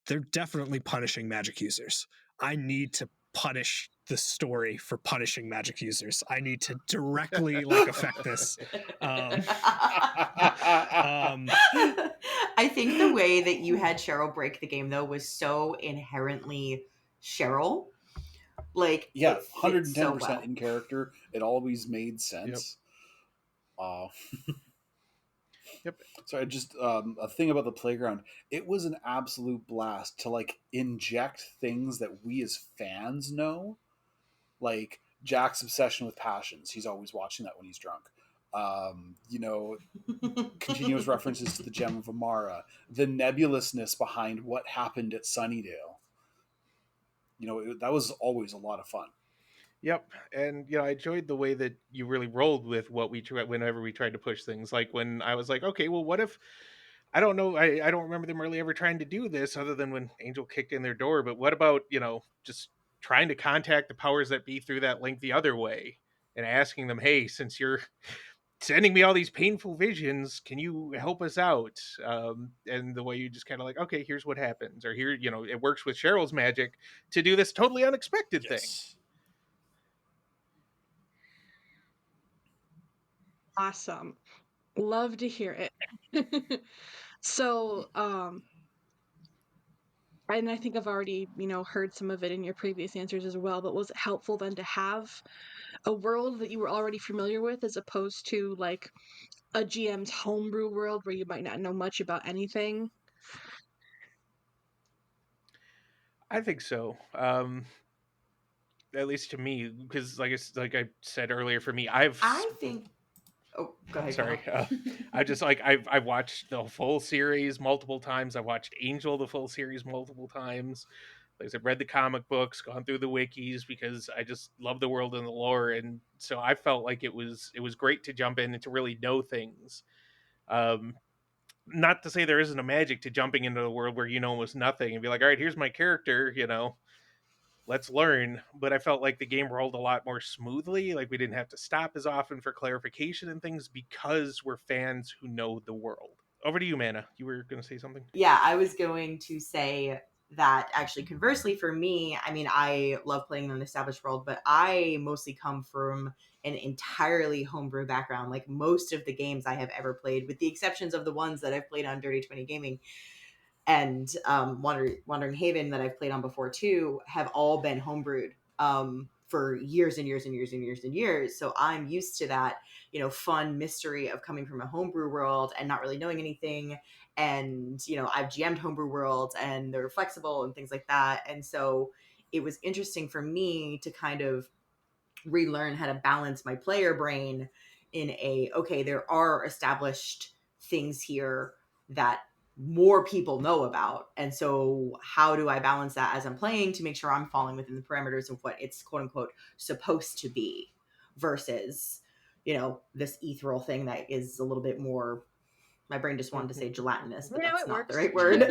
they're definitely punishing magic users. I need to punish the story for punishing magic users. I need to directly like affect this. I think the way that you had Cheryl break the game though was so inherently Cheryl. Like Yeah, it fit 110% so well. in character. It always made sense. Yep. So I just a thing about the playground. It was an absolute blast to like inject things that we as fans know, like Jack's obsession with passions. He's always watching that when he's drunk. Continuous references to the Gem of Amara, the nebulousness behind what happened at Sunnydale. That was always a lot of fun. Yep, and I enjoyed the way that you really rolled with what we tried whenever we tried to push things. Like when I was like, okay, well, what if I don't know, I don't remember them really ever trying to do this other than when Angel kicked in their door. But what about just trying to contact the powers that be through that link the other way and asking them, hey, since you're sending me all these painful visions, can you help us out? And the way you just kind of like, okay, here's what happens, or here, it works with Cheryl's magic to do this totally unexpected thing. Awesome. Love to hear it. So, and I think I've already, heard some of it in your previous answers as well, but was it helpful then to have a world that you were already familiar with as opposed to like a GM's homebrew world where you might not know much about anything? I think so. At least to me, because like I said earlier, for me, I think. Oh, go ahead. Sorry, I just I've watched the full series multiple times. I watched Angel the full series multiple times. Like I said, read the comic books, gone through the wikis because I just love the world and the lore, and so I felt like it was great to jump in and to really know things. Not to say there isn't a magic to jumping into the world where you know almost nothing and be like, all right, here's my character, let's learn. But I felt like the game rolled a lot more smoothly. Like we didn't have to stop as often for clarification and things because we're fans who know the world. Over to you, Mana. You were going to say something? Yeah, I was going to say that actually conversely for me, I mean, I love playing in an established world, but I mostly come from an entirely homebrew background. Like most of the games I have ever played, with the exceptions of the ones that I've played on Dirty20 Gaming and Wandering Haven that I've played on before too, have all been homebrewed for years and years and years and years and years. So I'm used to that, fun mystery of coming from a homebrew world and not really knowing anything. And, I've GM'd homebrew worlds and they're flexible and things like that. And so it was interesting for me to kind of relearn how to balance my player brain in a, okay, there are established things here that more people know about, and so how do I balance that as I'm playing to make sure I'm falling within the parameters of what it's quote unquote supposed to be, versus, you know, this ethereal thing that is a little bit more, my brain just wanted to say gelatinous, but You know, that's it not the works. right word.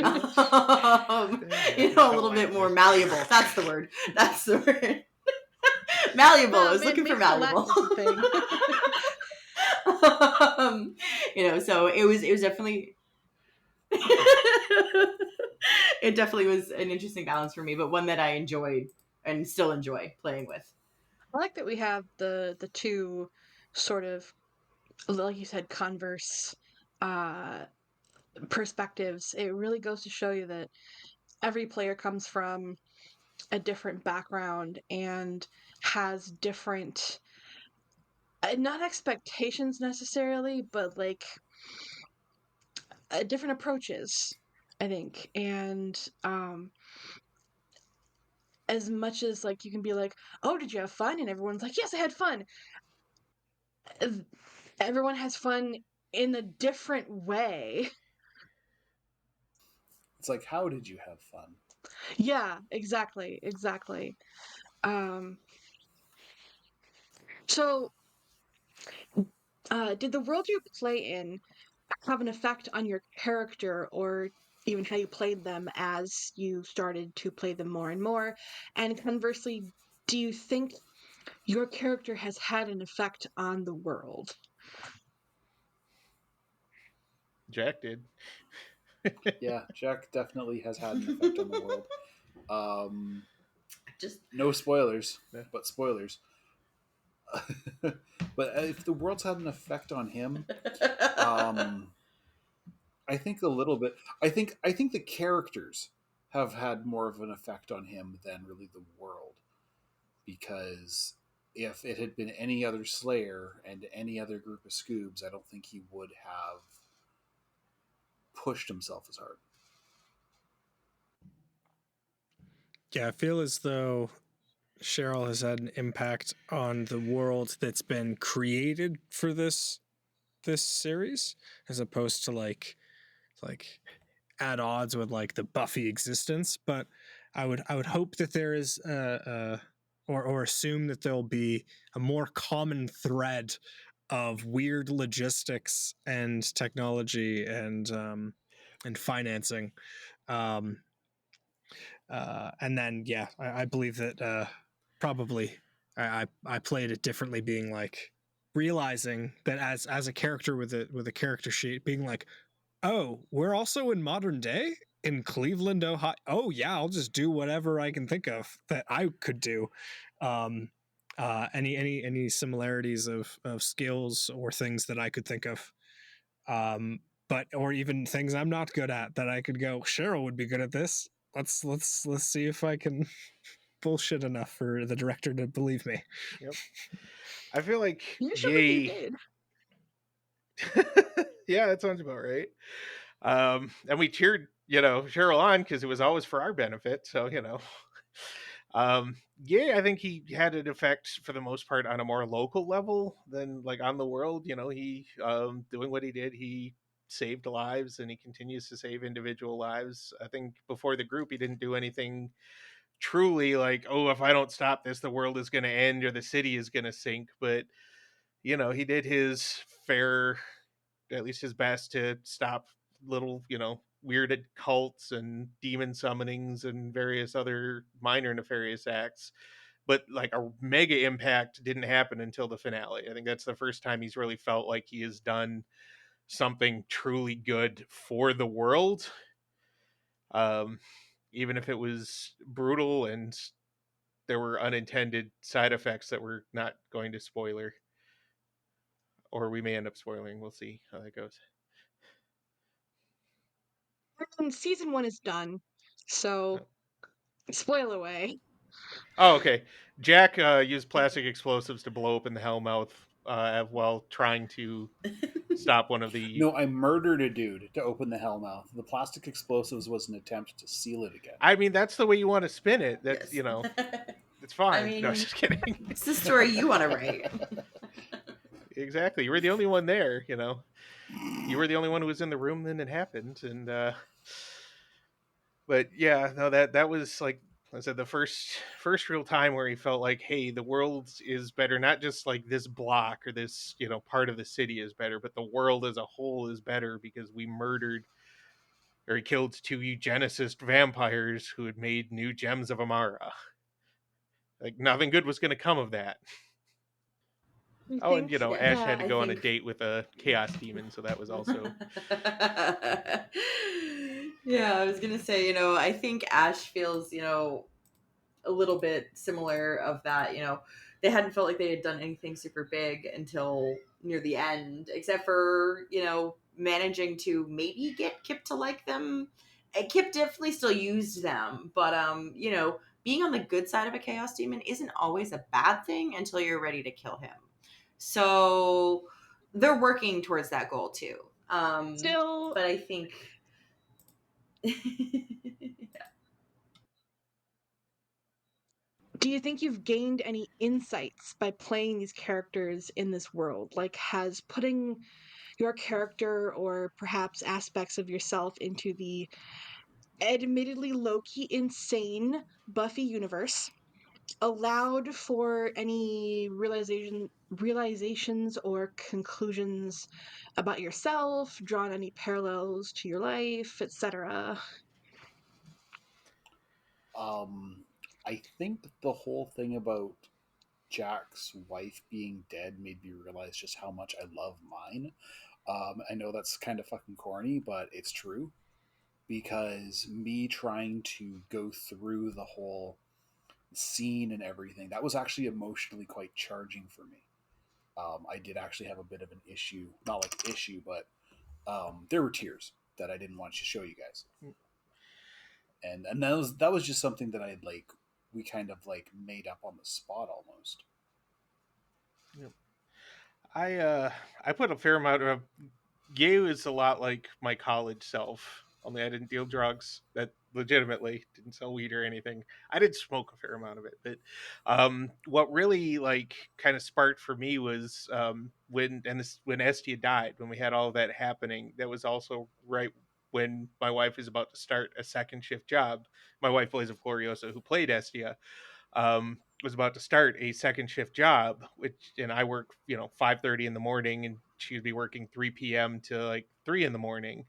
You know, a little bit more malleable. That's the word. That's the word. Malleable. I was looking for malleable. You know, so it was definitely it definitely was an interesting balance for me, but one that I enjoyed and still enjoy playing with. I like that we have the two sort of, like you said, converse perspectives. It really goes to show you that every player comes from a different background and has different, not expectations necessarily, but like different approaches, I think. And as much as like you can be like, oh, did you have fun? And everyone's like, yes, I had fun. Everyone has fun in a different way. It's like, how did you have fun? Yeah, exactly. So did the world you play in have an effect on your character, or even how you played them as you started to play them more and more? And conversely, do you think your character has had an effect on the world? Jack did. Yeah, Jack definitely has had an effect on the world. Just No spoilers, Yeah. but spoilers. But if the world's had an effect on him, I think a little bit. I think the characters have had more of an effect on him than really the world, because if it had been any other Slayer and any other group of Scoobs, I don't think he would have pushed himself as hard. Yeah, I feel as though Cheryl has had an impact on the world that's been created for this series, as opposed to like at odds with like the Buffy existence. But I would hope that there is or assume that there'll be a more common thread of weird logistics and technology and financing. And then yeah, I believe that probably I played it differently, being like realizing that as a character with a character sheet, being like, oh, we're also in modern day in Cleveland, Ohio. Oh yeah, I'll just do whatever I can think of that I could do. Any similarities of skills or things that I could think of, but or even things I'm not good at that I could go, Cheryl would be good at this. Let's see if I can bullshit enough for the director to believe me. Yep. I feel like You should have you did. Yeah, that sounds about right. And we cheered, you know, Cheryl on because it was always for our benefit. So, you know, yeah, I think he had an effect for the most part on a more local level than like on the world. You know, he doing what he did, he saved lives and he continues to save individual lives. I think before the group, he didn't do anything truly like, oh, if I don't stop this, the world is going to end or the city is going to sink. But, you know, he did his fair, at least his best, to stop little, you know, weirded cults and demon summonings and various other minor nefarious acts. But like a mega impact didn't happen until the finale. I think that's the first time he's really felt like he has done something truly good for the world. Even if it was brutal and there were unintended side effects that we're not going to spoiler, or we may end up spoiling. We'll see how that goes. Season 1 is done, so spoil away. Oh, okay. Jack used plastic explosives to blow open the Hellmouth while trying to stop one of the. No, I murdered a dude to open the Hellmouth. The plastic explosives was an attempt to seal it again. I mean, that's the way you want to spin it. That's yes. you know, It's fine. I mean, no, just kidding. it's the story you want to write. Exactly. You were the only one there, you know. You were the only one who was in the room when it happened, and but yeah, no, that was like I said, the first real time where he felt like, hey, the world is better, not just like this block or this, you know, part of the city is better, but the world as a whole is better because we murdered or he killed 2 eugenicist vampires who had made new gems of Amara. Like nothing good was going to come of that. I Oh, and think you know, Ash had to I go on a think date with a chaos demon, so that was also yeah, I was gonna say, I think Ash feels, a little bit similar of that. They hadn't felt like they had done anything super big until near the end, except for, managing to maybe get Kip to like them. And Kip definitely still used them, but being on the good side of a chaos demon isn't always a bad thing until you're ready to kill him. So they're working towards that goal too. still, But I think do you think you've gained any insights by playing these characters in this world? Like, has putting your character or perhaps aspects of yourself into the admittedly low-key insane Buffy universe allowed for any realizations or conclusions about yourself, drawn any parallels to your life, etc.? I think the whole thing about Jack's wife being dead made me realize just how much I love mine. I know that's kind of fucking corny, but it's true. Because me trying to go through the whole scene and everything, that was actually emotionally quite charging for me. I did actually have a bit of an issue, not like issue, but there were tears that I didn't want to show you guys, and that was just something that I had like we kind of like made up on the spot almost. Yep. I put a fair amount of Gay is a lot like my college self, only I didn't deal drugs. That legitimately didn't sell weed or anything. I did smoke a fair amount of it, but what really like kind of sparked for me was when Estia died, when we had all of that happening. That was also right when my wife is about to start a second shift job. My wife plays of Gloriosa, who played Estia, was about to start a second shift job, which and I work 5:30 in the morning, and she'd be working 3 p.m. to like 3 in the morning.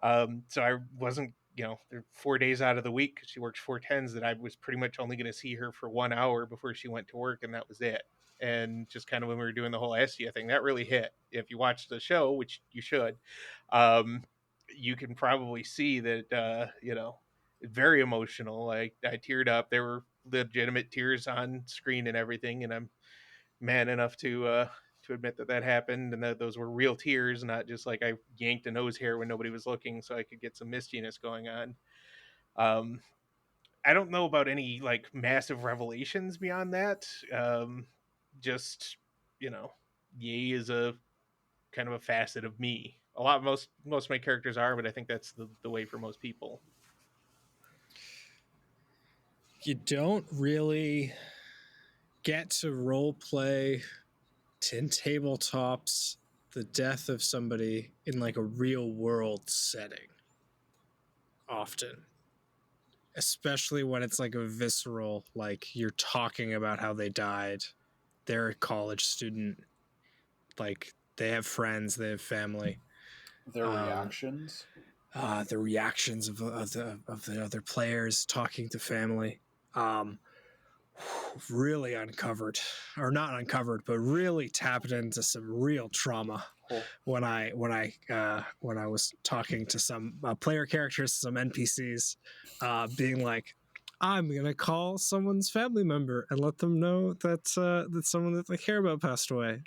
So I wasn't, 4 days out of the week, 'cause she works 4 10s, that I was pretty much only going to see her for 1 hour before she went to work, and that was it. And just kind of when we were doing the whole Estia thing, that really hit. If you watch the show, which you should, you can probably see that, very emotional. I teared up. There were legitimate tears on screen and everything, and I'm man enough to admit that happened, and that those were real tears, not just like I yanked a nose hair when nobody was looking so I could get some mistiness going on. Um, I don't know about any like massive revelations beyond that. Just Yay is a kind of a facet of me. Most of my characters are, but I think that's the way for most people. You don't really get to role play 10 tabletops the death of somebody in like a real world setting often, especially when it's like a visceral, like you're talking about how they died, they're a college student, like they have friends, they have family, Their reactions. the reactions of the other players talking to family, really uncovered, or not uncovered, but really tapped into some real trauma when I was talking to some player characters, some NPCs, being like, I'm gonna call someone's family member and let them know that that someone that they care about passed away.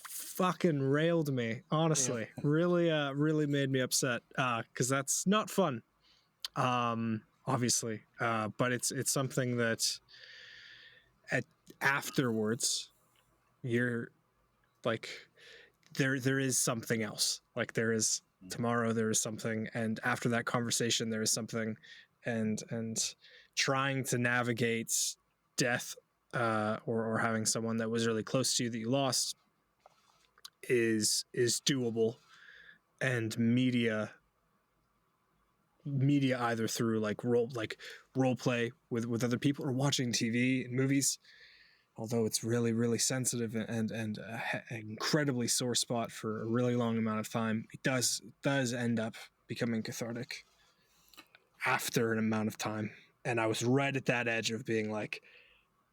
Fucking railed me, honestly. Yeah. Really made me upset, because that's not fun, obviously, but it's something that afterwards you're like, there is something else, like there is tomorrow, there is something, and after that conversation there is something, and trying to navigate death or having someone that was really close to you that you lost is doable, and media either through like role play with other people or watching TV and movies, although it's really, really sensitive and an incredibly sore spot for a really long amount of time, it does end up becoming cathartic after an amount of time. And I was right at that edge of being like,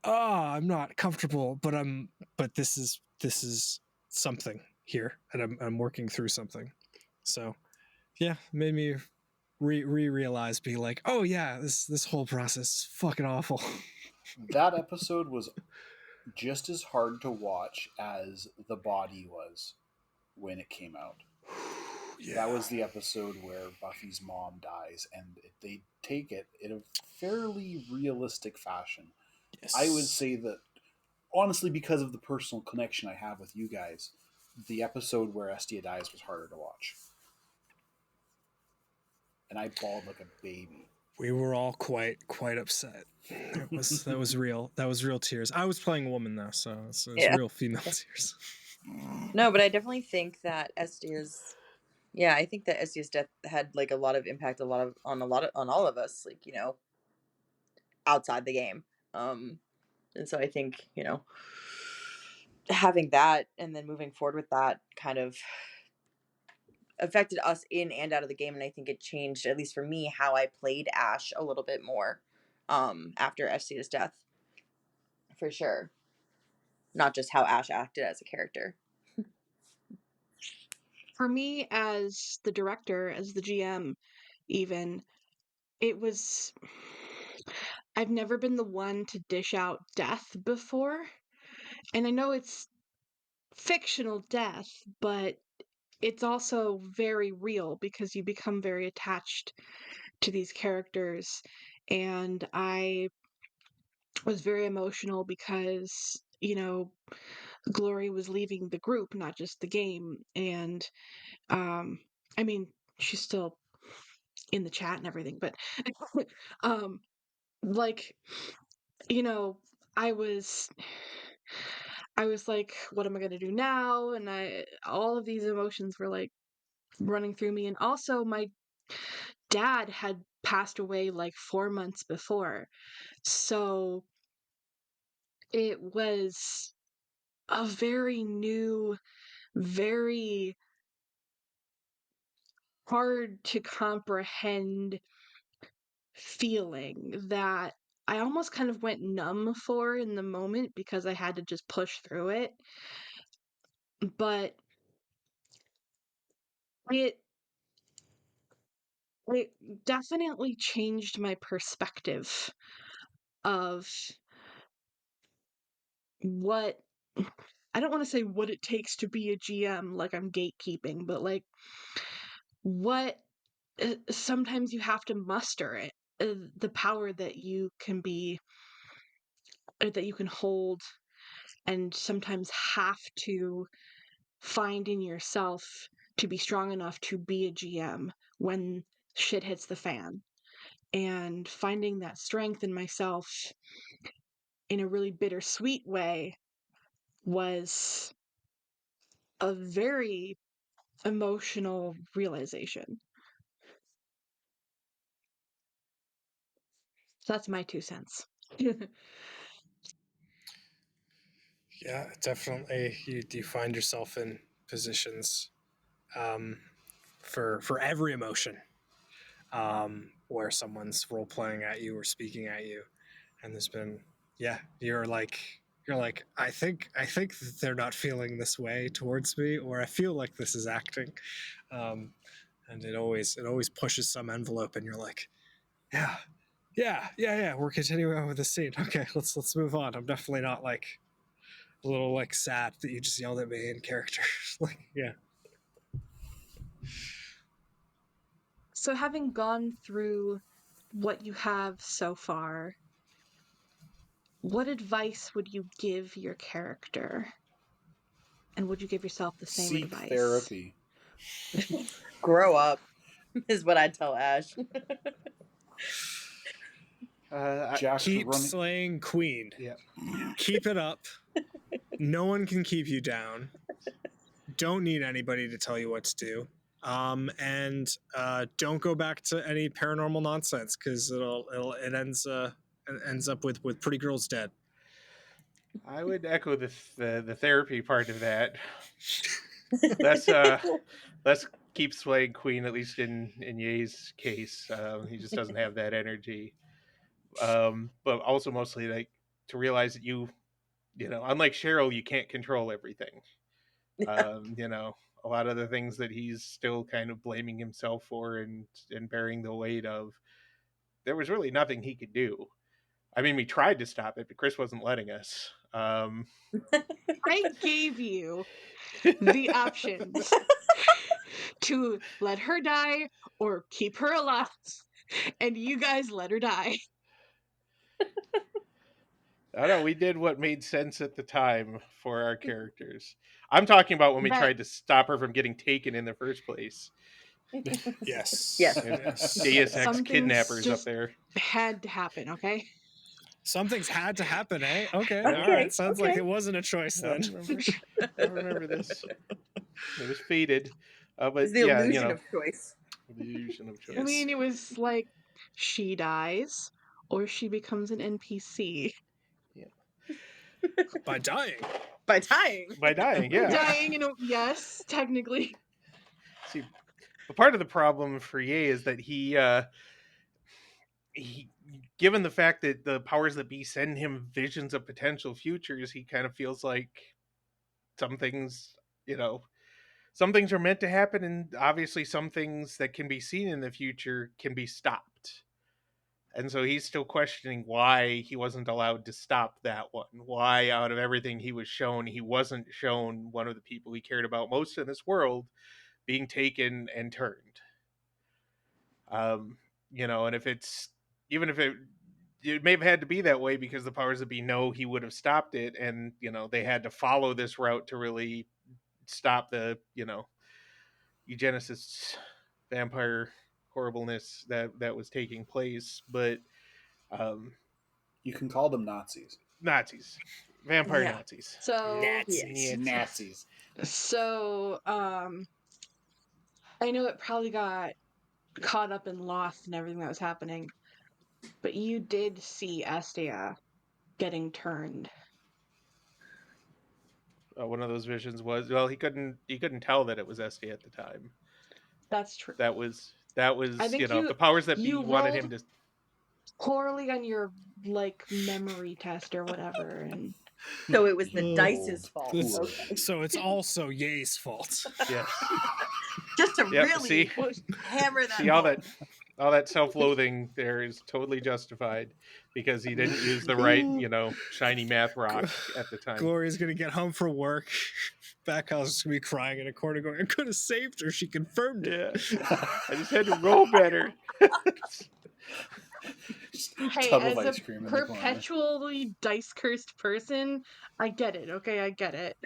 I'm not comfortable, but this is something here, and I'm working through something. So yeah, made me realize, be like, oh yeah, this whole process is fucking awful. That episode was just as hard to watch as The Body was when it came out. Yeah. That was the episode where Buffy's mom dies, and they take it in a fairly realistic fashion. Yes. I would say that, honestly, because of the personal connection I have with you guys, the episode where Estia dies was harder to watch. And I bawled like a baby. We were all quite upset. That was real. That was real tears. I was playing a woman though, so it's real female tears. No, but I definitely think that Estia's I think that Estia's death had like a lot of impact, on all of us, like, you know, outside the game. And so I think, you know, having that and then moving forward with that kind of affected us in and out of the game, and I think it changed, at least for me, how I played Ash a little bit more after Estia's death, for sure. Not just how Ash acted as a character. For me, as the director, as the GM, even, it was... I've never been the one to dish out death before, and I know it's fictional death, but it's also very real because you become very attached to these characters, and I was very emotional because, you know, Glory was leaving the group, not just the game, and I mean, she's still in the chat and everything, but like, you know, I was like, what am I gonna do now? And all of these emotions were like running through me, and also my dad had passed away like 4 months before, so it was a very new, very hard to comprehend feeling that I almost kind of went numb for in the moment because I had to just push through it. But it it definitely changed my perspective of what... I don't want to say what it takes to be a GM, like I'm gatekeeping, but like what sometimes you have to muster it, the power that you can be, that you can hold, and sometimes have to find in yourself to be strong enough to be a GM when shit hits the fan. And finding that strength in myself in a really bittersweet way was a very emotional realization. So that's my 2 cents. Yeah, definitely. You find yourself in positions for every emotion where someone's role playing at you or speaking at you, and there's been you're like I think that they're not feeling this way towards me, or I feel like this is acting, and it always pushes some envelope, and you're like, yeah, we're continuing on with the scene. Okay, let's move on. I'm definitely not like a little like sad that you just yelled at me in character. Like, yeah. So having gone through what you have so far, what advice would you give your character? And would you give yourself the same Seek advice? therapy. Grow up is what I tell Ash. Jack Keep running. slaying Queen. Yeah. Keep it up. No one can keep you down. Don't need anybody to tell you what to do. And don't go back to any paranormal nonsense, because it ends up with pretty girls dead. I would echo the therapy part of that. Let's keep slaying Queen, at least in Ye's case. He just doesn't have that energy. But also mostly like to realize that you know, unlike Cheryl, you can't control everything. You know, a lot of the things that he's still kind of blaming himself for and bearing the weight of, there was really nothing he could do. I mean, we tried to stop it, but Chris wasn't letting us. I gave you the options to let her die or keep her alive, and you guys let her die. I know we did what made sense at the time for our characters. I'm talking about when we That- tried to stop her from getting taken in the first place. Yes. Yes. And Yes. Deus Ex Something's kidnappers up just- there. Had to happen, okay? Something's had to happen, eh? Okay. Okay, All right. Sounds like okay. it wasn't a choice then. I remember this. It was fated. But It's the yeah, illusion you know, of choice. the illusion of choice. I mean, it was like she dies or she becomes an NPC. By dying. By dying. By dying, yeah. Dying, yes, technically. See, but part of the problem for Ye is that he, given the fact that the powers that be send him visions of potential futures, he kind of feels like some things, you know, some things are meant to happen, and obviously some things that can be seen in the future can be stopped. And so he's still questioning why he wasn't allowed to stop that one. Why, out of everything he was shown, he wasn't shown one of the people he cared about most in this world being taken and turned. You know, and if it's, even if it may have had to be that way because the powers that be know he would have stopped it, and, you know, they had to follow this route to really stop the, you know, eugenicist vampire horribleness that was taking place. But You can call them Nazis. Vampire Yeah. Nazis. So Nazis. So, I know it probably got caught up and lost in everything that was happening, but you did see Estia getting turned. One of those visions was, well, he couldn't tell that it was Esty at the time. That's true. That was I think you know, the powers that be you wanted him rolled to. poorly on your memory test or whatever, and So it was the Oh. dice's fault. It's- Okay. So it's also Ye's fault. Yes. Just to Yep, really see? hammer that See, all home. that self-loathing there is totally justified because he didn't use the right, you know, shiny math rock at the time. Gloria's gonna get home from work. BatKyle's just gonna be crying in a corner going, I could have saved her. She confirmed it. Yeah. I just had to roll better. hey, Tub of as ice a cream in the corner. perpetually dice cursed person, I get it. Okay, I get it.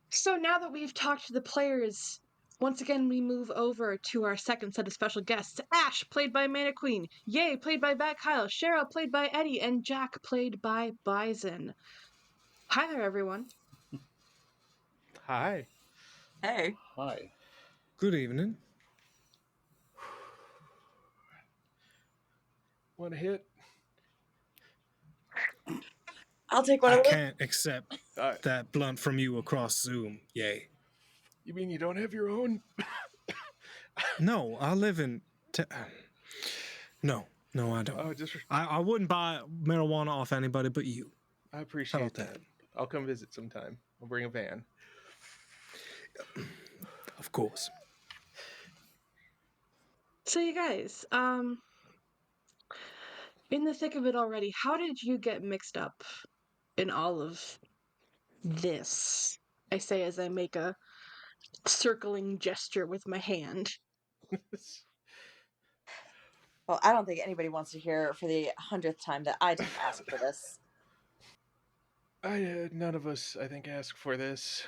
So now that we've talked to the players, once again we move over to our second set of special guests. Ash, played by ManaQueen, Ye, played by BatKyle, Cheryl, played by Eddy, and Jack, played by Byzen. Hi there, everyone. Hi. Hey. Hi. Good evening. One hit. I'll take one I of them. can't accept that blunt from you across Zoom. Yay. You mean you don't have your own? No, I live in. No, I don't. Oh, just I wouldn't buy marijuana off anybody but you. I How appreciate about that. that? I'll come visit sometime. I'll bring a van. Of course. So you guys, in the thick of it already, how did you get mixed up in all of this? I say as I make a circling gesture with my hand. Well, I don't think anybody wants to hear for the 100th time that I didn't ask for this. None of us, I think, asked for this.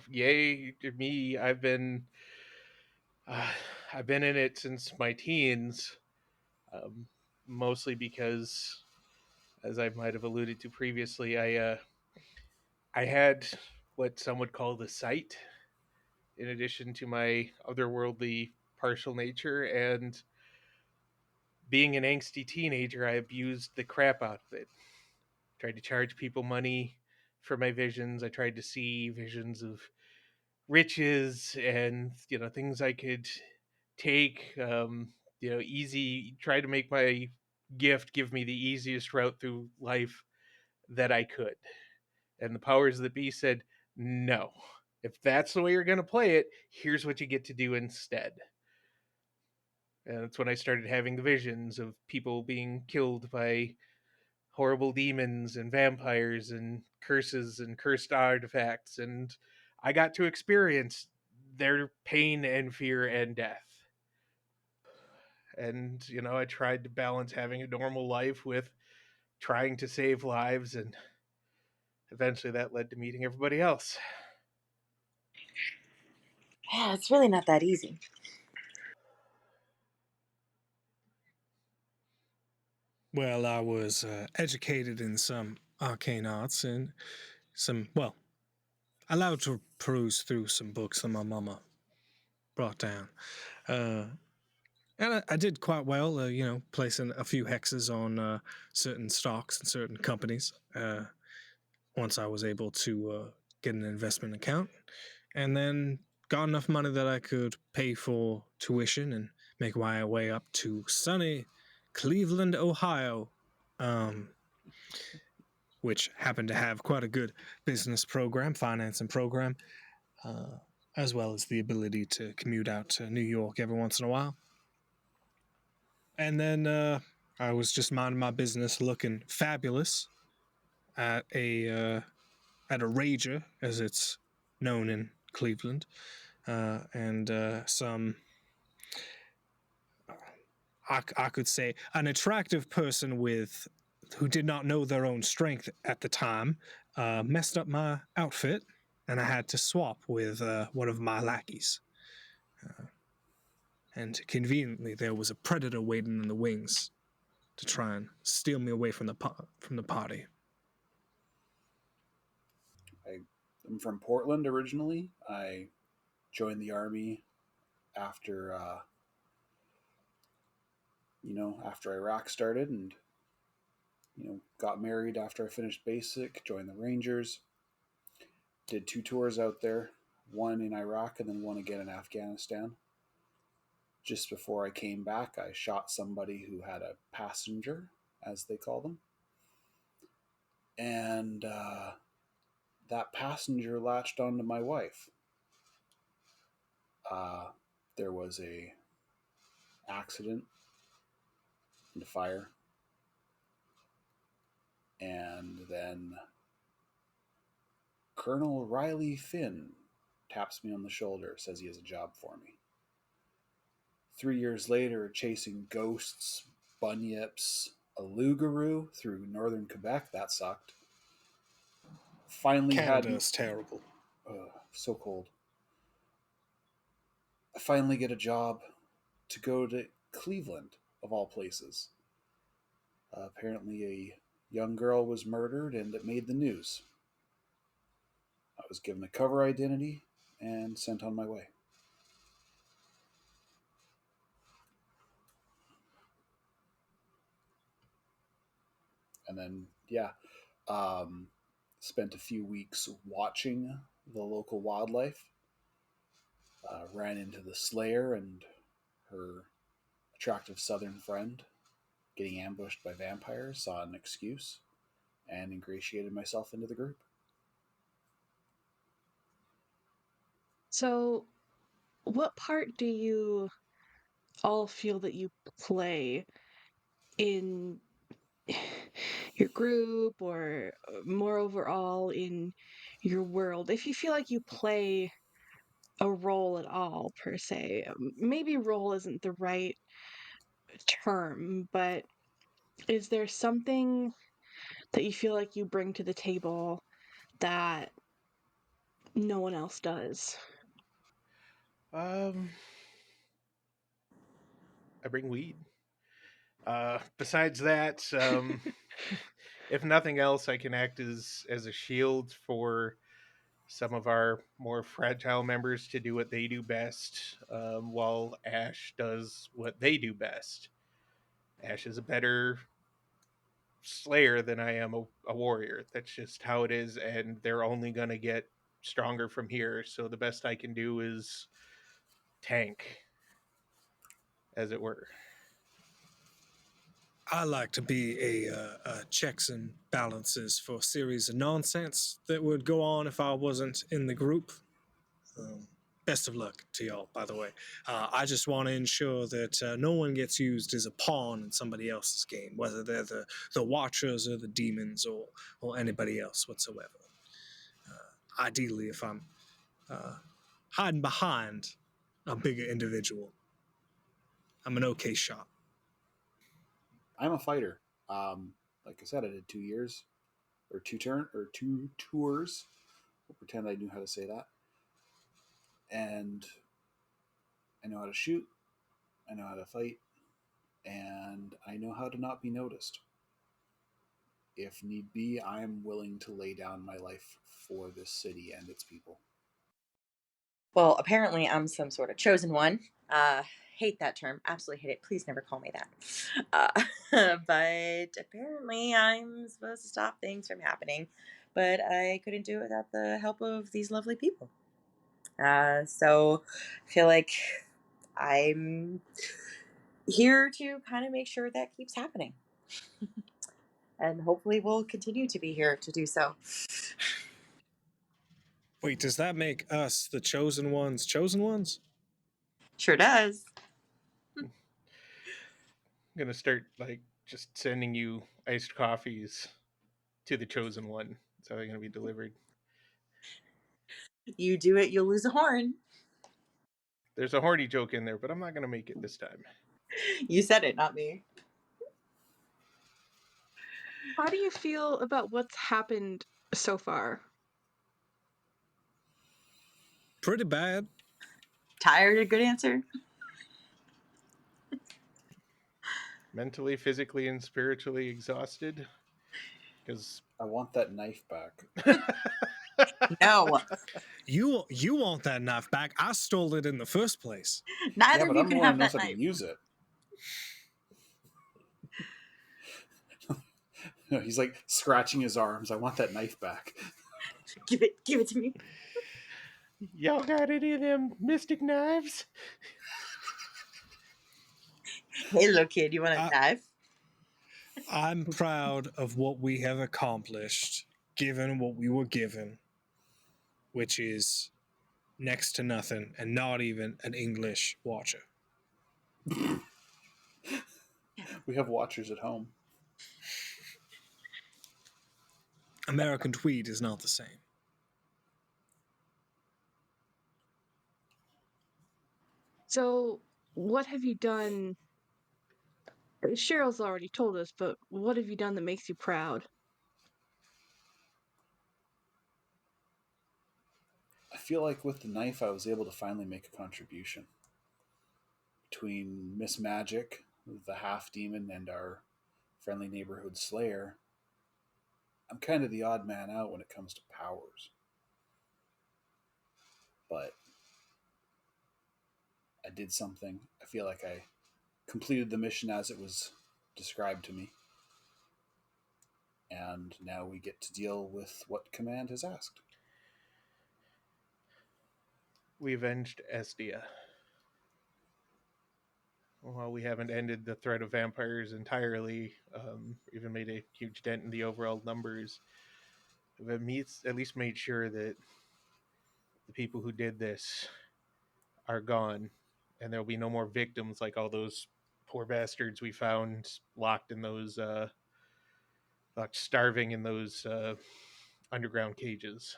Yay to me. Uh, I've been in it since my teens, um, mostly because, as I might have alluded to previously, I had what some would call the sight, in addition to my otherworldly partial nature, and being an angsty teenager, I abused the crap out of it. Tried to charge people money for my visions. I tried to see visions of riches and things I could take. Easy. Try to make my gift give me the easiest route through life that I could. And the powers that be said, no. If that's the way you're going to play it, here's what you get to do instead. And that's when I started having the visions of people being killed by horrible demons and vampires and curses and cursed artifacts. And I got to experience their pain and fear and death. And, I tried to balance having a normal life with trying to save lives. And eventually that led to meeting everybody else. Yeah, it's really not that easy. Well, I was educated in some arcane arts and allowed to peruse through some books that my mama brought down. And I did quite well, placing a few hexes on certain stocks and certain companies once I was able to get an investment account. And then got enough money that I could pay for tuition and make my way up to sunny Cleveland, Ohio, which happened to have quite a good business program, financing program, as well as the ability to commute out to New York every once in a while. And then I was just minding my business, looking fabulous at a Rager, as it's known in Cleveland, and some, I could say, an attractive person who did not know their own strength at the time, messed up my outfit, and I had to swap with one of my lackeys. And conveniently, there was a predator waiting in the wings to try and steal me away from the party. I'm from Portland originally. I joined the army after after Iraq started, and got married after I finished basic, joined the Rangers, did 2 tours out there, one in Iraq and then one again in Afghanistan. Just before I came back, I shot somebody who had a passenger, as they call them. And that passenger latched onto my wife. There was a accident and a fire. And then Colonel Riley Finn taps me on the shoulder, says he has a job for me. 3 years later, chasing ghosts, bunyips, a loup-garou through northern Quebec. That sucked. Finally Canada's terrible. So cold. I finally get a job to go to Cleveland, of all places. Apparently a young girl was murdered and it made the news. I was given a cover identity and sent on my way. And then, spent a few weeks watching the local wildlife. Ran into the Slayer and her attractive southern friend getting ambushed by vampires, saw an excuse, and ingratiated myself into the group. So, what part do you all feel that you play in your group or more overall in your world? If you feel like you play a role at all, per se, maybe role isn't the right term, but is there something that you feel like you bring to the table that no one else does? I bring weed. Besides that, if nothing else, I can act as a shield for some of our more fragile members to do what they do best, while Ash does what they do best. Ash is a better slayer than I am a warrior. That's just how it is, and they're only going to get stronger from here. So the best I can do is tank, as it were. I like to be a checks and balances for a series of nonsense that would go on if I wasn't in the group. Best of luck to y'all, by the way. I just want to ensure that no one gets used as a pawn in somebody else's game, whether they're the Watchers or the Demons or anybody else whatsoever. Ideally, if I'm hiding behind a bigger individual, I'm an okay shot. I'm a fighter. Like I said, I did 2 years or two tours. We'll pretend I knew how to say that. And I know how to shoot. I know how to fight. And I know how to not be noticed. If need be, I am willing to lay down my life for this city and its people. Well, apparently I'm some sort of chosen one. Hate that term. Absolutely hate it. Please never call me that. But apparently I'm supposed to stop things from happening, but I couldn't do it without the help of these lovely people. So I feel like I'm here to kind of make sure that keeps happening. And hopefully we'll continue to be here to do so. Wait, does that make us the chosen ones chosen ones? Sure does. I'm gonna start just sending you iced coffees to the chosen one. That's how they're gonna be delivered. You do it, you'll lose a horn. There's a horny joke in there, but I'm not gonna make it this time. You said it, not me. How do you feel about what's happened so far? Pretty bad. Tired, a good answer. Mentally, physically, and spiritually exhausted. Because I want that knife back. No. You want that knife back? I stole it in the first place. Neither Yeah, of but you I'm can the one have who knows that how to knife. use it. He's like scratching his arms. I want that knife back. Give it to me. y'all got any of them mystic knives? Hey, little kid, you want a knife? I'm proud of what we have accomplished, given what we were given, which is next to nothing and not even an English watcher. We have watchers at home. American tweed is not the same. So, what have you done? Cheryl's already told us, but what have you done that makes you proud? I feel like with the knife, I was able to finally make a contribution. Between Miss Magic, the half demon, and our friendly neighborhood slayer, I'm kind of the odd man out when it comes to powers. But I did something. I feel like I completed the mission as it was described to me. And now we get to deal with what Command has asked. We avenged Estia. While we haven't ended the threat of vampires entirely, even made a huge dent in the overall numbers, we've at least made sure that the people who did this are gone, and there'll be no more victims like all those poor bastards we found locked in those, starving in those underground cages.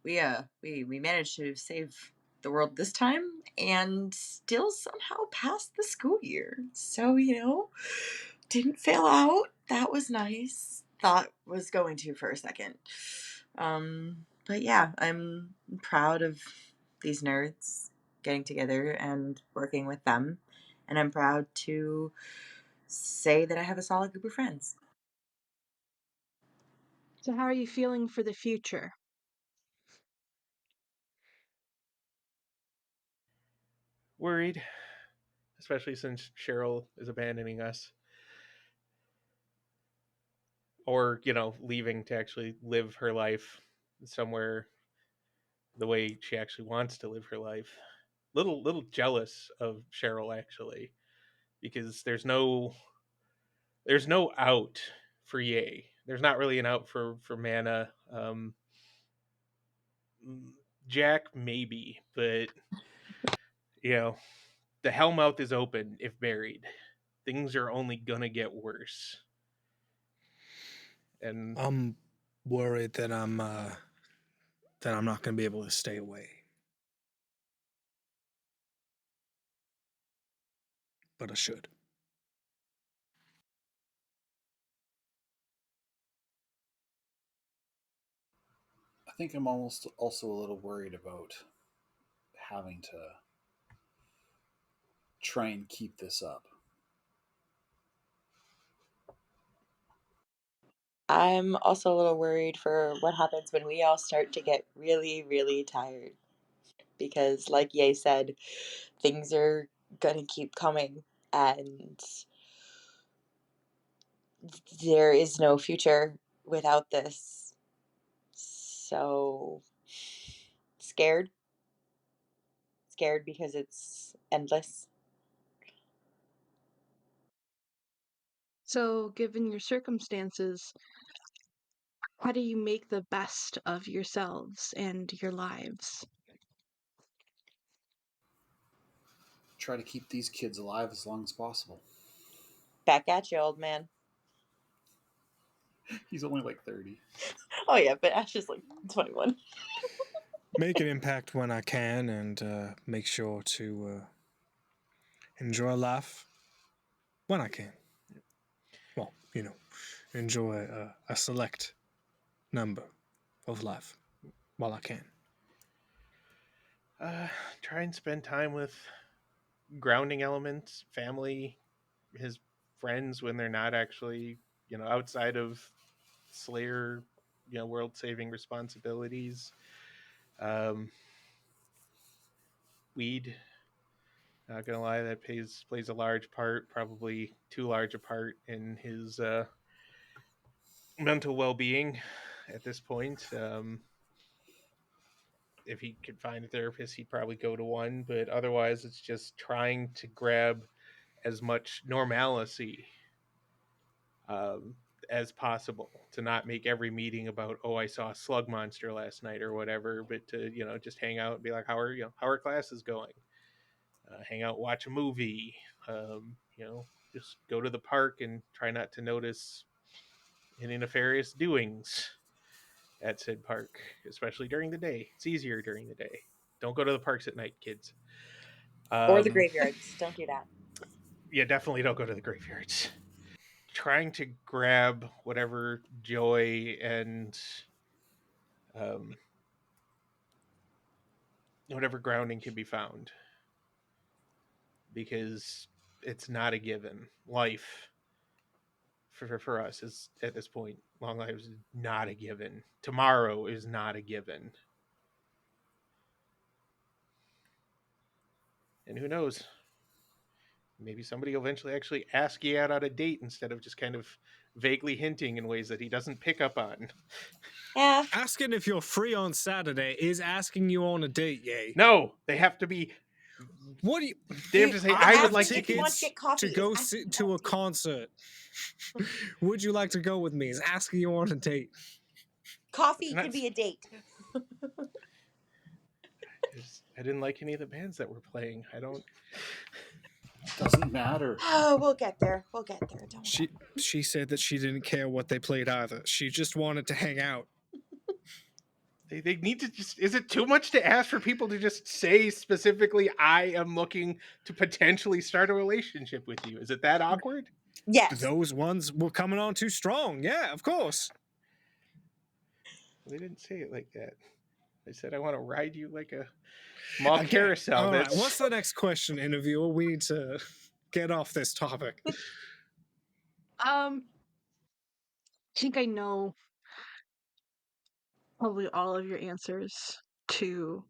We managed to save the world this time and still somehow passed the school year. So, didn't fail out. That was nice. Thought was going to for a second. But yeah, I'm proud of these nerds getting together and working with them. And I'm proud to say that I have a solid group of friends. So how are you feeling for the future? Worried, especially since Cheryl is abandoning us. Or, leaving to actually live her life somewhere the way she actually wants to live her life. Little jealous of Cheryl, actually, because there's no out for Ye. There's not really an out for Mana. Jack maybe, but the Hellmouth is open if buried. Things are only gonna get worse. And I'm worried that I'm not going to be able to stay away. But I should. I think I'm almost also a little worried about having to try and keep this up. I'm also a little worried for what happens when we all start to get really, really tired. Because, like Ye said, things are going to keep coming. And there is no future without this. So, scared. Scared because it's endless. So, given your circumstances, how do you make the best of yourselves and your lives? Try to keep these kids alive as long as possible. Back at you, old man. He's only like 30. Oh, yeah, but Ash is like 21. Make an impact when I can, and make sure to enjoy life when I can. Well, enjoy a select number of life while I can. try and spend time with grounding elements, family, his friends when they're not actually, outside of Slayer, world saving responsibilities. Weed, not gonna lie, that plays a large part, probably too large a part in his mental well-being at this point. If he could find a therapist, he'd probably go to one, but otherwise it's just trying to grab as much normalcy as possible, to not make every meeting about, oh, I saw a slug monster last night or whatever, but to just hang out and be like, how are classes going, hang out, watch a movie, just go to the park and try not to notice any nefarious doings at said park, especially during the day. It's easier during the day. Don't go to the parks at night, kids. Or the graveyards. Don't do that. Yeah, definitely don't go to the graveyards. Trying to grab whatever joy and whatever grounding can be found, because it's not a given. Life for us is, at this point, long lives is not a given. Tomorrow is not a given. And who knows? Maybe somebody will eventually actually ask you out on a date instead of just kind of vaguely hinting in ways that he doesn't pick up on. Yeah. Asking if you're free on Saturday is asking you on a date, Ye. No, they have to be. What do you? They have to say, I I would have like if you want to tickets get coffee, to go it's asking to you a out to- concert. Would you like to go with me? Is asking you on a date. Coffee could be a date. I didn't like any of the bands that were playing. I don't. Doesn't matter. Oh, we'll get there. We'll get there. Don't worry. She said that she didn't care what they played either. She just wanted to hang out. They need to just. Is it too much to ask for people to just say specifically, "I am looking to potentially start a relationship with you"? Is it that awkward? Yes. Those ones were coming on too strong. Yeah, of course. They didn't say it like that. They said, "I want to ride you like a small Okay, carousel." all right. That's What's the next question, interviewer? We need to get off this topic. I think I know probably all of your answers to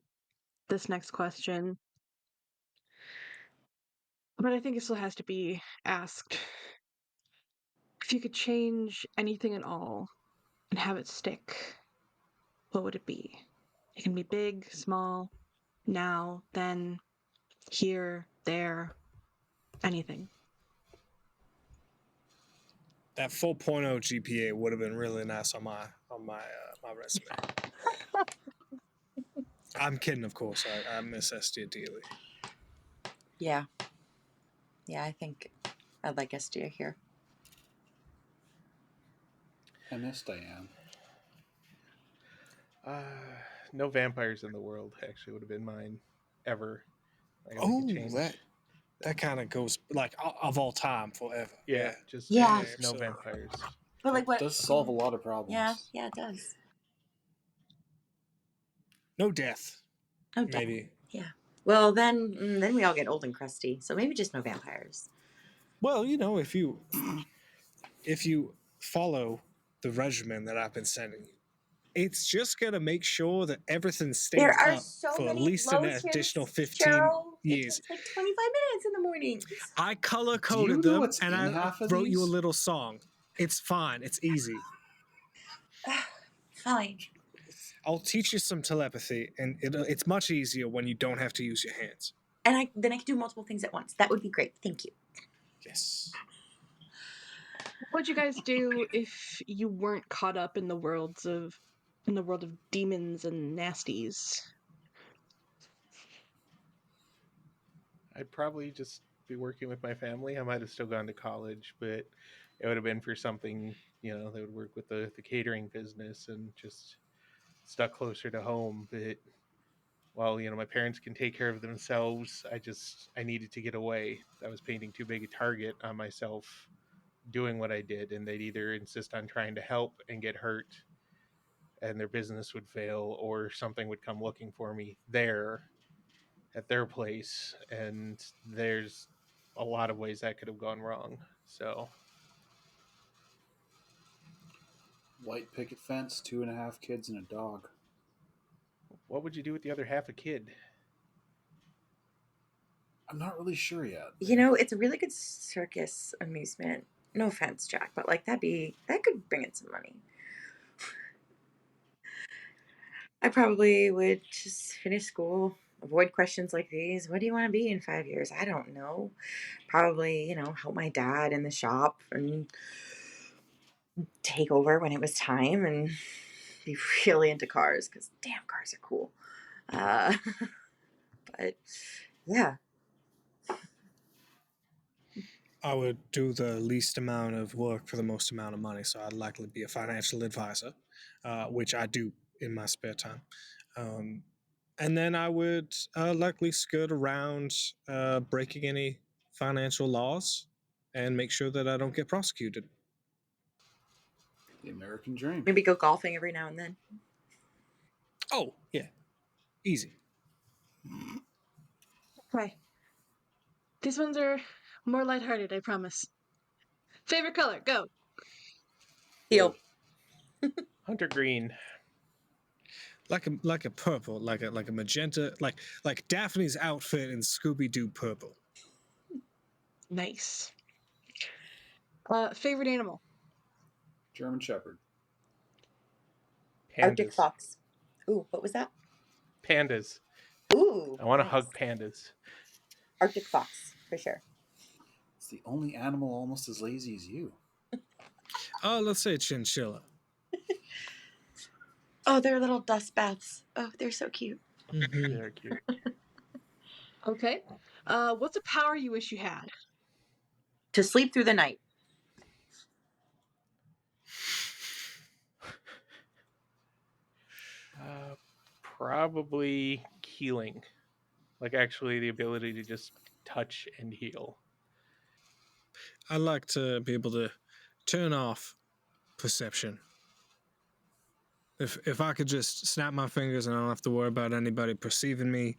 this next question, but I think it still has to be asked. If you could change anything at all and have it stick, what would it be? It can be big, small, now, then, here, there, anything. That 4.0 GPA would have been really nice on my resume. I'm kidding, of course. I miss Estia dearly. Yeah. Yeah, I think I'd like Estia here. I miss Diane. no vampires in the world. Actually, would have been mine ever. Like, if I Oh, could change. that kind of goes like of all time forever. Yeah, just Yeah. no So- vampires. But like, It what does solve a lot of problems. Yeah, it does. No death, No doubt. maybe. Yeah. Well, then we all get old and crusty. So maybe just no vampires. Well, you know, if you follow the regimen that I've been sending you, it's just gonna make sure that everything stays There are up so for at many least an lotions, additional 15 Cheryl. years. It takes like 25 minutes in the morning. I color Do you coded know them, what's and in I half of wrote you a these? little song. It's fine. It's easy. Fine. I'll teach you some telepathy, and it's much easier when you don't have to use your hands. And then I can do multiple things at once. That would be great. Thank you. Yes. What would you guys do if you weren't caught up in the world of demons and nasties? I'd probably just be working with my family. I might have still gone to college, but it would have been for something, that would work with the catering business and just stuck closer to home. But while, my parents can take care of themselves, I needed to get away. I was painting too big a target on myself doing what I did, and they'd either insist on trying to help and get hurt and their business would fail, or something would come looking for me there at their place, and there's a lot of ways that could have gone wrong. So White picket fence, 2.5 kids, and a dog. what would you do with the other half a kid? I'm not really sure yet. It's a really good circus amusement. No offense, Jack, but like that could bring in some money. I probably would just finish school, avoid questions like these. What do you want to be in 5 years? I don't know. Probably, help my dad in the shop and take over when it was time and be really into cars because damn, cars are cool. But yeah. I would do the least amount of work for the most amount of money, so I'd likely be a financial advisor, which I do in my spare time. And then I would likely skirt around breaking any financial laws and make sure that I don't get prosecuted. The American dream. Maybe go golfing every now and then. Oh, yeah. Easy. Okay. These ones are more lighthearted, I promise. Favorite color, go. Teal. Hunter green. Like a purple, like a magenta, like Daphne's outfit in Scooby-Doo purple. Nice. Favorite animal? German Shepherd. Pandas. Arctic fox. Ooh, what was that? Pandas. Ooh. I want to nice. hug pandas. Arctic fox, for sure. It's the only animal almost as lazy as you. Oh, let's say chinchilla. Oh, they're little dust baths. Oh, they're so cute. Mm-hmm. They're cute. Okay. What's a power you wish you had? To sleep through the night. probably healing. Like actually the ability to just touch and heal. I'd like to be able to turn off perception. If I could just snap my fingers and I don't have to worry about anybody perceiving me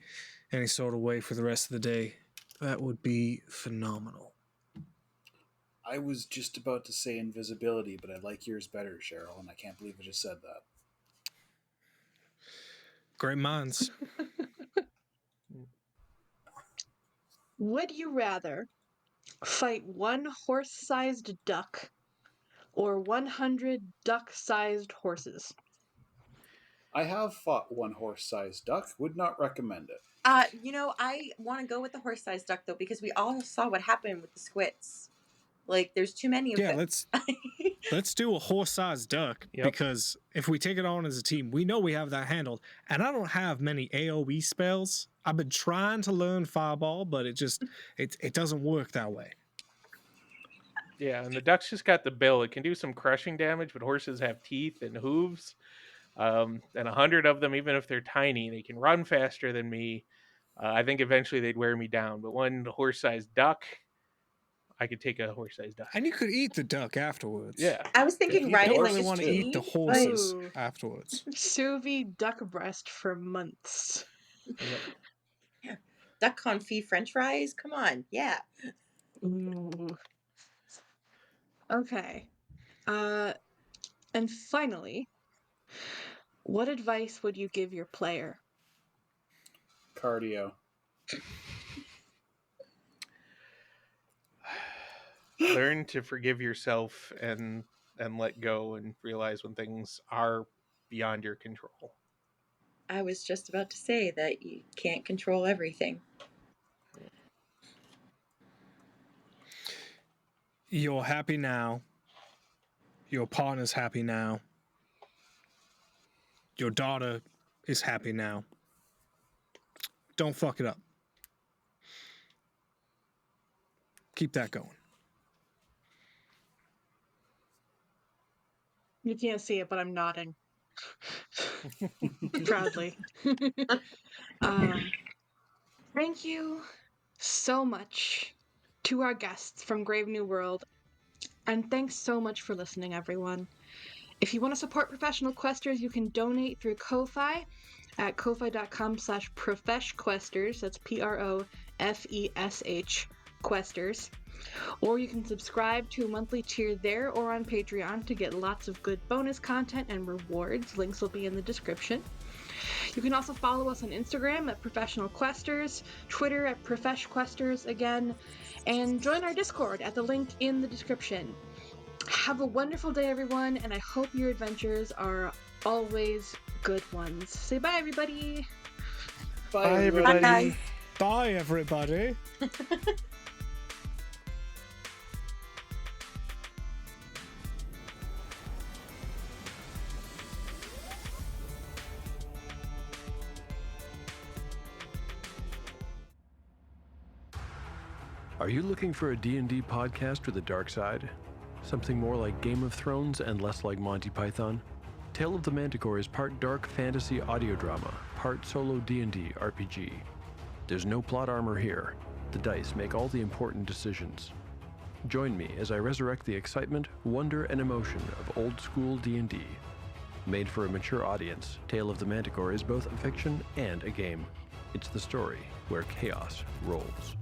any sort of way for the rest of the day, that would be phenomenal. I was just about to say invisibility, but I like yours better, Cheryl, and I can't believe I just said that. Great minds. Would you rather fight one horse-sized duck or 100 duck-sized horses? I have fought one horse-sized duck. Would not recommend it. I want to go with the horse-sized duck though, because we all saw what happened with the squits. Like, there's too many of them. Let's do a horse-sized duck, because if we take it on as a team, we know we have that handled. And I don't have many AoE spells. I've been trying to learn Fireball, but it doesn't work that way. Yeah, and the duck's just got the bill. It can do some crushing damage, but horses have teeth and hooves. And 100 of them, even if they're tiny, they can run faster than me. I think eventually they'd wear me down. But one horse-sized duck, I could take a horse-sized duck. And you could eat the duck afterwards. Yeah. I was thinking You riding don't like really a want to steed, eat the but- horses afterwards. Sous vide duck breast for months. Yeah. Duck confit French fries? Come on, yeah. Ooh. Okay. And finally, what advice would you give your player? Cardio. Learn to forgive yourself and let go and realize when things are beyond your control. I was just about to say that you can't control everything. You're happy now. Your partner's happy now. Your daughter is happy now. Don't fuck it up. Keep that going. You can't see it, but I'm nodding. Proudly. Thank you so much to our guests from Grave New World, and thanks so much for listening, everyone. If you want to support professional questers, you can donate through Ko-Fi at ko-fi.com/profeshquesters. That's PROFESH questers. Or you can subscribe to a monthly tier there or on Patreon to get lots of good bonus content and rewards. Links will be in the description. You can also follow us on Instagram at Professional Questers, Twitter at ProfeshQuesters again, and join our Discord at the link in the description. Have a wonderful day, everyone, and I hope your adventures are always good ones. Say bye, everybody! Bye, everybody. Bye. Bye, everybody. Are you looking for a D&D podcast with a dark side? Something more like Game of Thrones and less like Monty Python? Tale of the Manticore is part dark fantasy audio drama, part solo D&D RPG. There's no plot armor here. The dice make all the important decisions. Join me as I resurrect the excitement, wonder, and emotion of old school D&D. Made for a mature audience, Tale of the Manticore is both a fiction and a game. It's the story where chaos rolls.